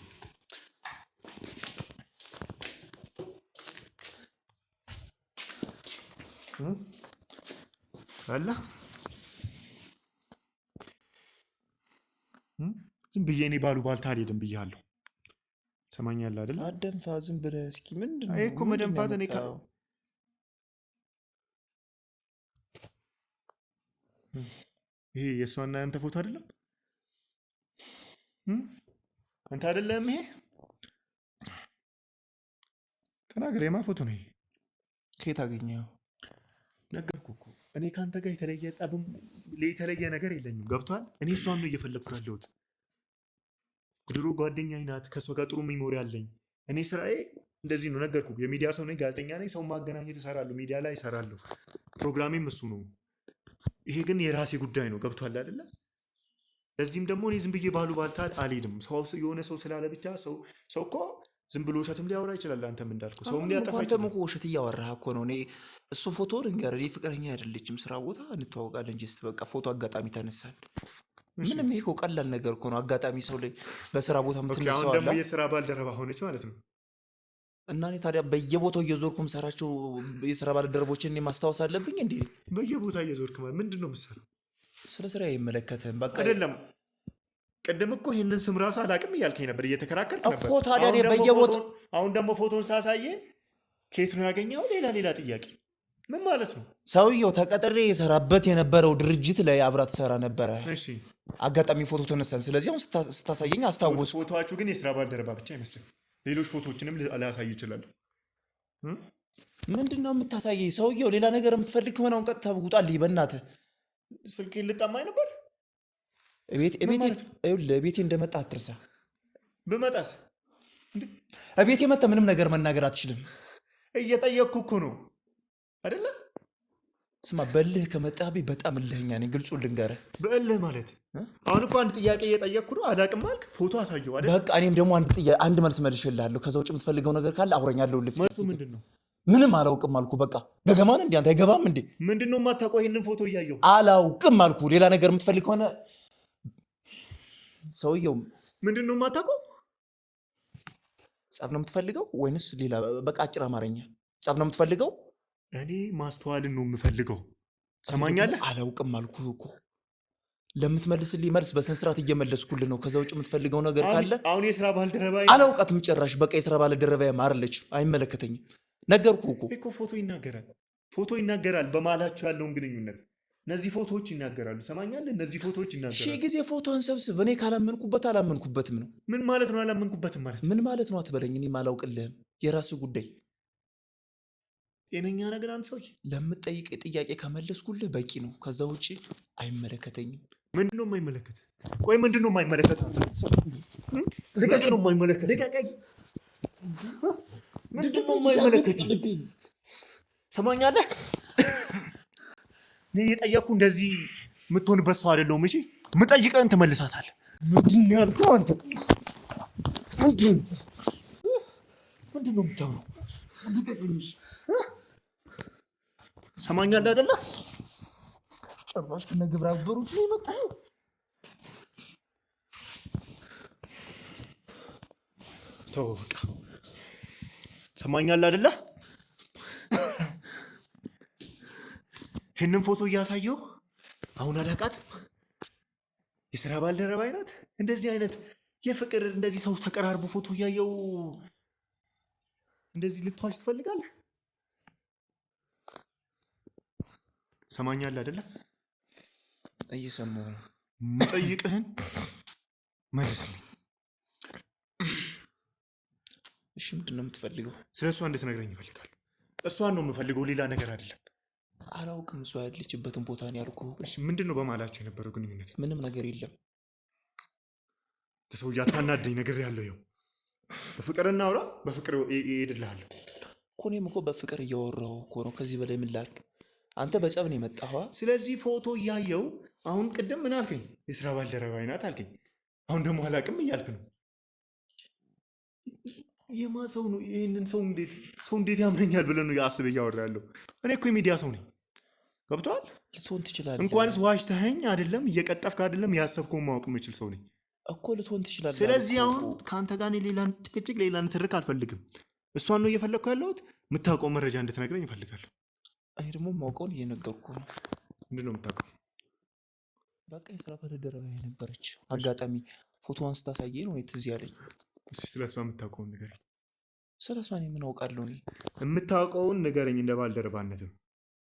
አላ ዝም ብዬ እኔ ባሉ ባልታ አልሄድም ብያለሁ። ሰማኛለህ አይደል? አደንፋ ዝም ብለህ እስኪ። ምንድን ነው አይ እኮ መደንፋት? እኔ ይሄ የእሷና ያንተ ፎቶ አይደለም? አንተ አይደለም? ይሄ ተናገር። የማን ፎቶ ነው ይሄ? ከየት አገኘኸው? ነገርኩህ እኮ እኔ ከአንተ ጋር የተለየ ጸብም የተለየ ነገር የለኝም። ገብቶሃል? እኔ እሷን ነው እየፈለግኩ ያለሁት። ድሮ ጓደኛዬ ናት። ከእሷ ጋር ጥሩ ሚሞሪ አለኝ። እኔ ስራዬ እንደዚህ ነው። ነገርኩህ። የሚዲያ ሰው ነኝ፣ ጋዜጠኛ ነኝ። ሰው ማገናኘት እሰራለሁ፣ ሚዲያ ላይ እሰራለሁ። ፕሮግራሜም እሱ ነው። ይሄ ግን የራሴ ጉዳይ ነው። ገብቶሃል አይደለ? ለዚህም ደግሞ እኔ ዝም ብዬ ባሉ ባልታ አልሄድም። የሆነ ሰው ስላለ ብቻ ሰው እኮ ዝም ብሎ ውሸትም ሊያወራ ይችላል። አንተም እንዳልኩ ሰውም ሊያጠፋ ይችላል። አንተም እኮ ውሸት እያወራህ እኮ ነው። እኔ እሱ ፎቶ ልንገርህ፣ እኔ ፍቅረኛ አይደለችም። ስራ ቦታ እንተዋወቃለን እንጂ በቃ ፎቶ አጋጣሚ ተነሳን። ምንም ይሄ እኮ ቀላል ነገር እኮ ነው። አጋጣሚ ሰው ላይ በስራ ቦታ የምትነሳው አለ። ደግሞ የስራ ባልደረባ ሆነች ማለት ነው። እና እኔ ታዲያ በየቦታው እየዞርኩ የምሰራቸው የስራ ባልደረቦችን እኔ ማስታወስ አለብኝ እንዴ? በየቦታ እየዞርክ ማለት ምንድን ነው የምትሰራው? ስለ ስራ አይመለከትም። በቃ አይደለም። ቅድም እኮ ይህንን ስም ራሱ አላውቅም እያልከኝ ነበር፣ እየተከራከርክ ነበር እኮ። ታዲያ እኔ በየቦታው አሁን ደግሞ ፎቶን ሳሳየ ከየት ነው ያገኘው? ሌላ ጥያቄ። ምን ማለት ነው? ሰውየው ተቀጥሬ የሰራበት የነበረው ድርጅት ላይ አብራ ትሰራ ነበረ። እሺ፣ አጋጣሚ ፎቶ ተነሳን። ስለዚህ አሁን ስታሳየኝ አስታወስ። ፎቶዎቹ ግን የስራ ባልደረባ ብቻ አይመስልም። ሌሎች ፎቶዎችንም ላሳይ ይችላሉ። ምንድን ነው የምታሳየኝ? ሰውየው ሌላ ነገር የምትፈልግ ከሆነ አሁን ቀጥታ ውጣልኝ በእናትህ። ስልኬን ልጣማኝ ነበር። ቤቴ እንደመጣ አትርሳ። ብመጣስ? ቤቴ መጣ ምንም ነገር መናገር አትችልም። እየጠየቅኩ እኮ ነው አይደለ? ስማ፣ በልህ ከመጣብኝ በጣም እልህኛ ነኝ። ግልጹ ልንገርህ። በእልህ ማለት አሁን እኮ አንድ ጥያቄ እየጠየቅኩ ነው። አላቅም አልክ፣ ፎቶ አሳየው አይደል? በቃ እኔም ደግሞ አንድ መልስ መልሼልሃለሁ። ከዛ ውጭ የምትፈልገው ነገር ካለ አውረኛለሁ። መልሱ ምንድን ነው? ምንም አላውቅም አልኩ። በቃ ገገማን እንዴ አንተ አይገባም እንዴ? ምንድን ነው የማታውቀው? ይሄንን ፎቶ እያየሁ አላውቅም አልኩ። ሌላ ነገር የምትፈልግ ከሆነ ሰውየው ምንድን ነው የማታውቀው? ጸብ ነው የምትፈልገው ወይንስ ሌላ? በቃ አጭር አማርኛ ጸብ ነው የምትፈልገው? እኔ ማስተዋልን ነው የምፈልገው። ሰማኛለህ? አላውቅም አልኩህ እኮ። ለምትመልስልኝ መልስ በስነ ስርዓት እየመለስኩልህ ነው። ከዛ ውጭ የምትፈልገው ነገር ካለ አሁን የስራ ባልደረባ አላውቃትም ጭራሽ። በቃ የስራ ባልደረባ ማርለች፣ አይመለከተኝም። ነገርኩህ እኮ ፎቶ ይናገራል በማላችሁ ያለውን ግንኙነት እነዚህ ፎቶዎች ይናገራሉ። ሰማኛለህ? እነዚህ ፎቶዎች ይናገራሉ። ሺህ ጊዜ ፎቶህን ሰብስብ። እኔ ካላመንኩበት አላመንኩበትም ነው። ምን ማለት ነው አላመንኩበትም ማለት? ምን ማለት ነው አትበለኝ። እኔም አላውቅልህም። የራስህ ጉዳይ። ጤነኛ ነገር አንተ ሰውዬ። ለምትጠይቅ ጥያቄ ከመለስኩልህ በቂ ነው። ከዛ ውጪ አይመለከተኝም። ምንድነው የማይመለከት? ቆይ ምንድነው የማይመለከት? ምንድነው የማይመለከት? ምንድነው የማይመለከት? ሰማኛለህ? እኔ የጠየቅኩህ እንደዚህ የምትሆንበት ሰው አይደለሁም። እሺ የምጠይቅህን ትመልሳታለህ። ምንድን ነው ያልኩህ አንተ? ምንድነው የምታወራው? ሰማኛለህ አይደለ? ጭራሽ ከነ ግብረ አበሮች ነው የመጣው። ተው በቃ። ሰማኛለህ አይደለ? ይህንን ፎቶ እያሳየው አሁን አላውቃትም። የስራ ባልደረባዬ ናት። እንደዚህ አይነት የፍቅር እንደዚህ ሰው ተቀራርቦ ፎቶ እያየው እንደዚህ ልትዋሽ ትፈልጋለህ? ሰማኛለህ አይደለ? እየሰማሁ ነው። የምጠይቅህን መልስልኝ። እሺ ምንድን ነው የምትፈልገው? ስለ እሷ እንድትነግረኝ ይፈልጋል። እሷን ነው የምፈልገው፣ ሌላ ነገር አይደለም። አላውቅም። እሷ ያለችበትን ቦታ ነው ያልኩህ። እሺ ምንድን ነው በማላቸው የነበረው ግንኙነት? ምንም ነገር የለም። ሰውዬ አታናደኝ። ነገር ያለው ይኸው በፍቅር እናውራ፣ በፍቅር እሄድልሃለሁ እኮ። እኔም እኮ በፍቅር እያወራሁ እኮ ነው። ከዚህ በላይ ምን ላድርግ? አንተ በጸብ ነው የመጣኸው። ስለዚህ ፎቶ እያየው አሁን ቅድም ምን አልከኝ? የስራ ባልደረባዬ ናት አልከኝ። አሁን ደግሞ አላውቅም እያልክ ነው። የማ ሰው ነው? ይህንን ሰው እንዴት ያምነኛል ብለህ ነው አስበህ እያወራ ያለው? እኔ እኮ የሚዲያ ሰው ነኝ። ገብቶሃል? ልትሆን ትችላለህ። እንኳንስ ዋሽተኸኝ አይደለም እየቀጠፍክ አይደለም ያሰብከውን ማወቅ የምችል ሰው ነኝ እኮ። ልትሆን ትችላለህ። ስለዚህ አሁን ከአንተ ጋር ሌላ ጭቅጭቅ፣ ሌላ ንትርክ አልፈልግም። እሷን ነው እየፈለግኩ ያለሁት። የምታውቀው መረጃ እንድትነግረኝ እፈልጋለሁ። እኔ ደግሞ የማውቀውን እየነገርኩህ ነው። ምንድን ነው የምታውቀው? በቃ የስራ ባልደረባዬ ነበረች። አጋጣሚ ፎቶዋን ስታሳየኝ ነው ትዝ ያለኝ። ስለ እሷ የምታውቀውን ንገረኝ። ስለ እሷ እኔ ምን አውቃለሁ? እኔ የምታውቀውን ንገረኝ እንደ ባልደረባነትም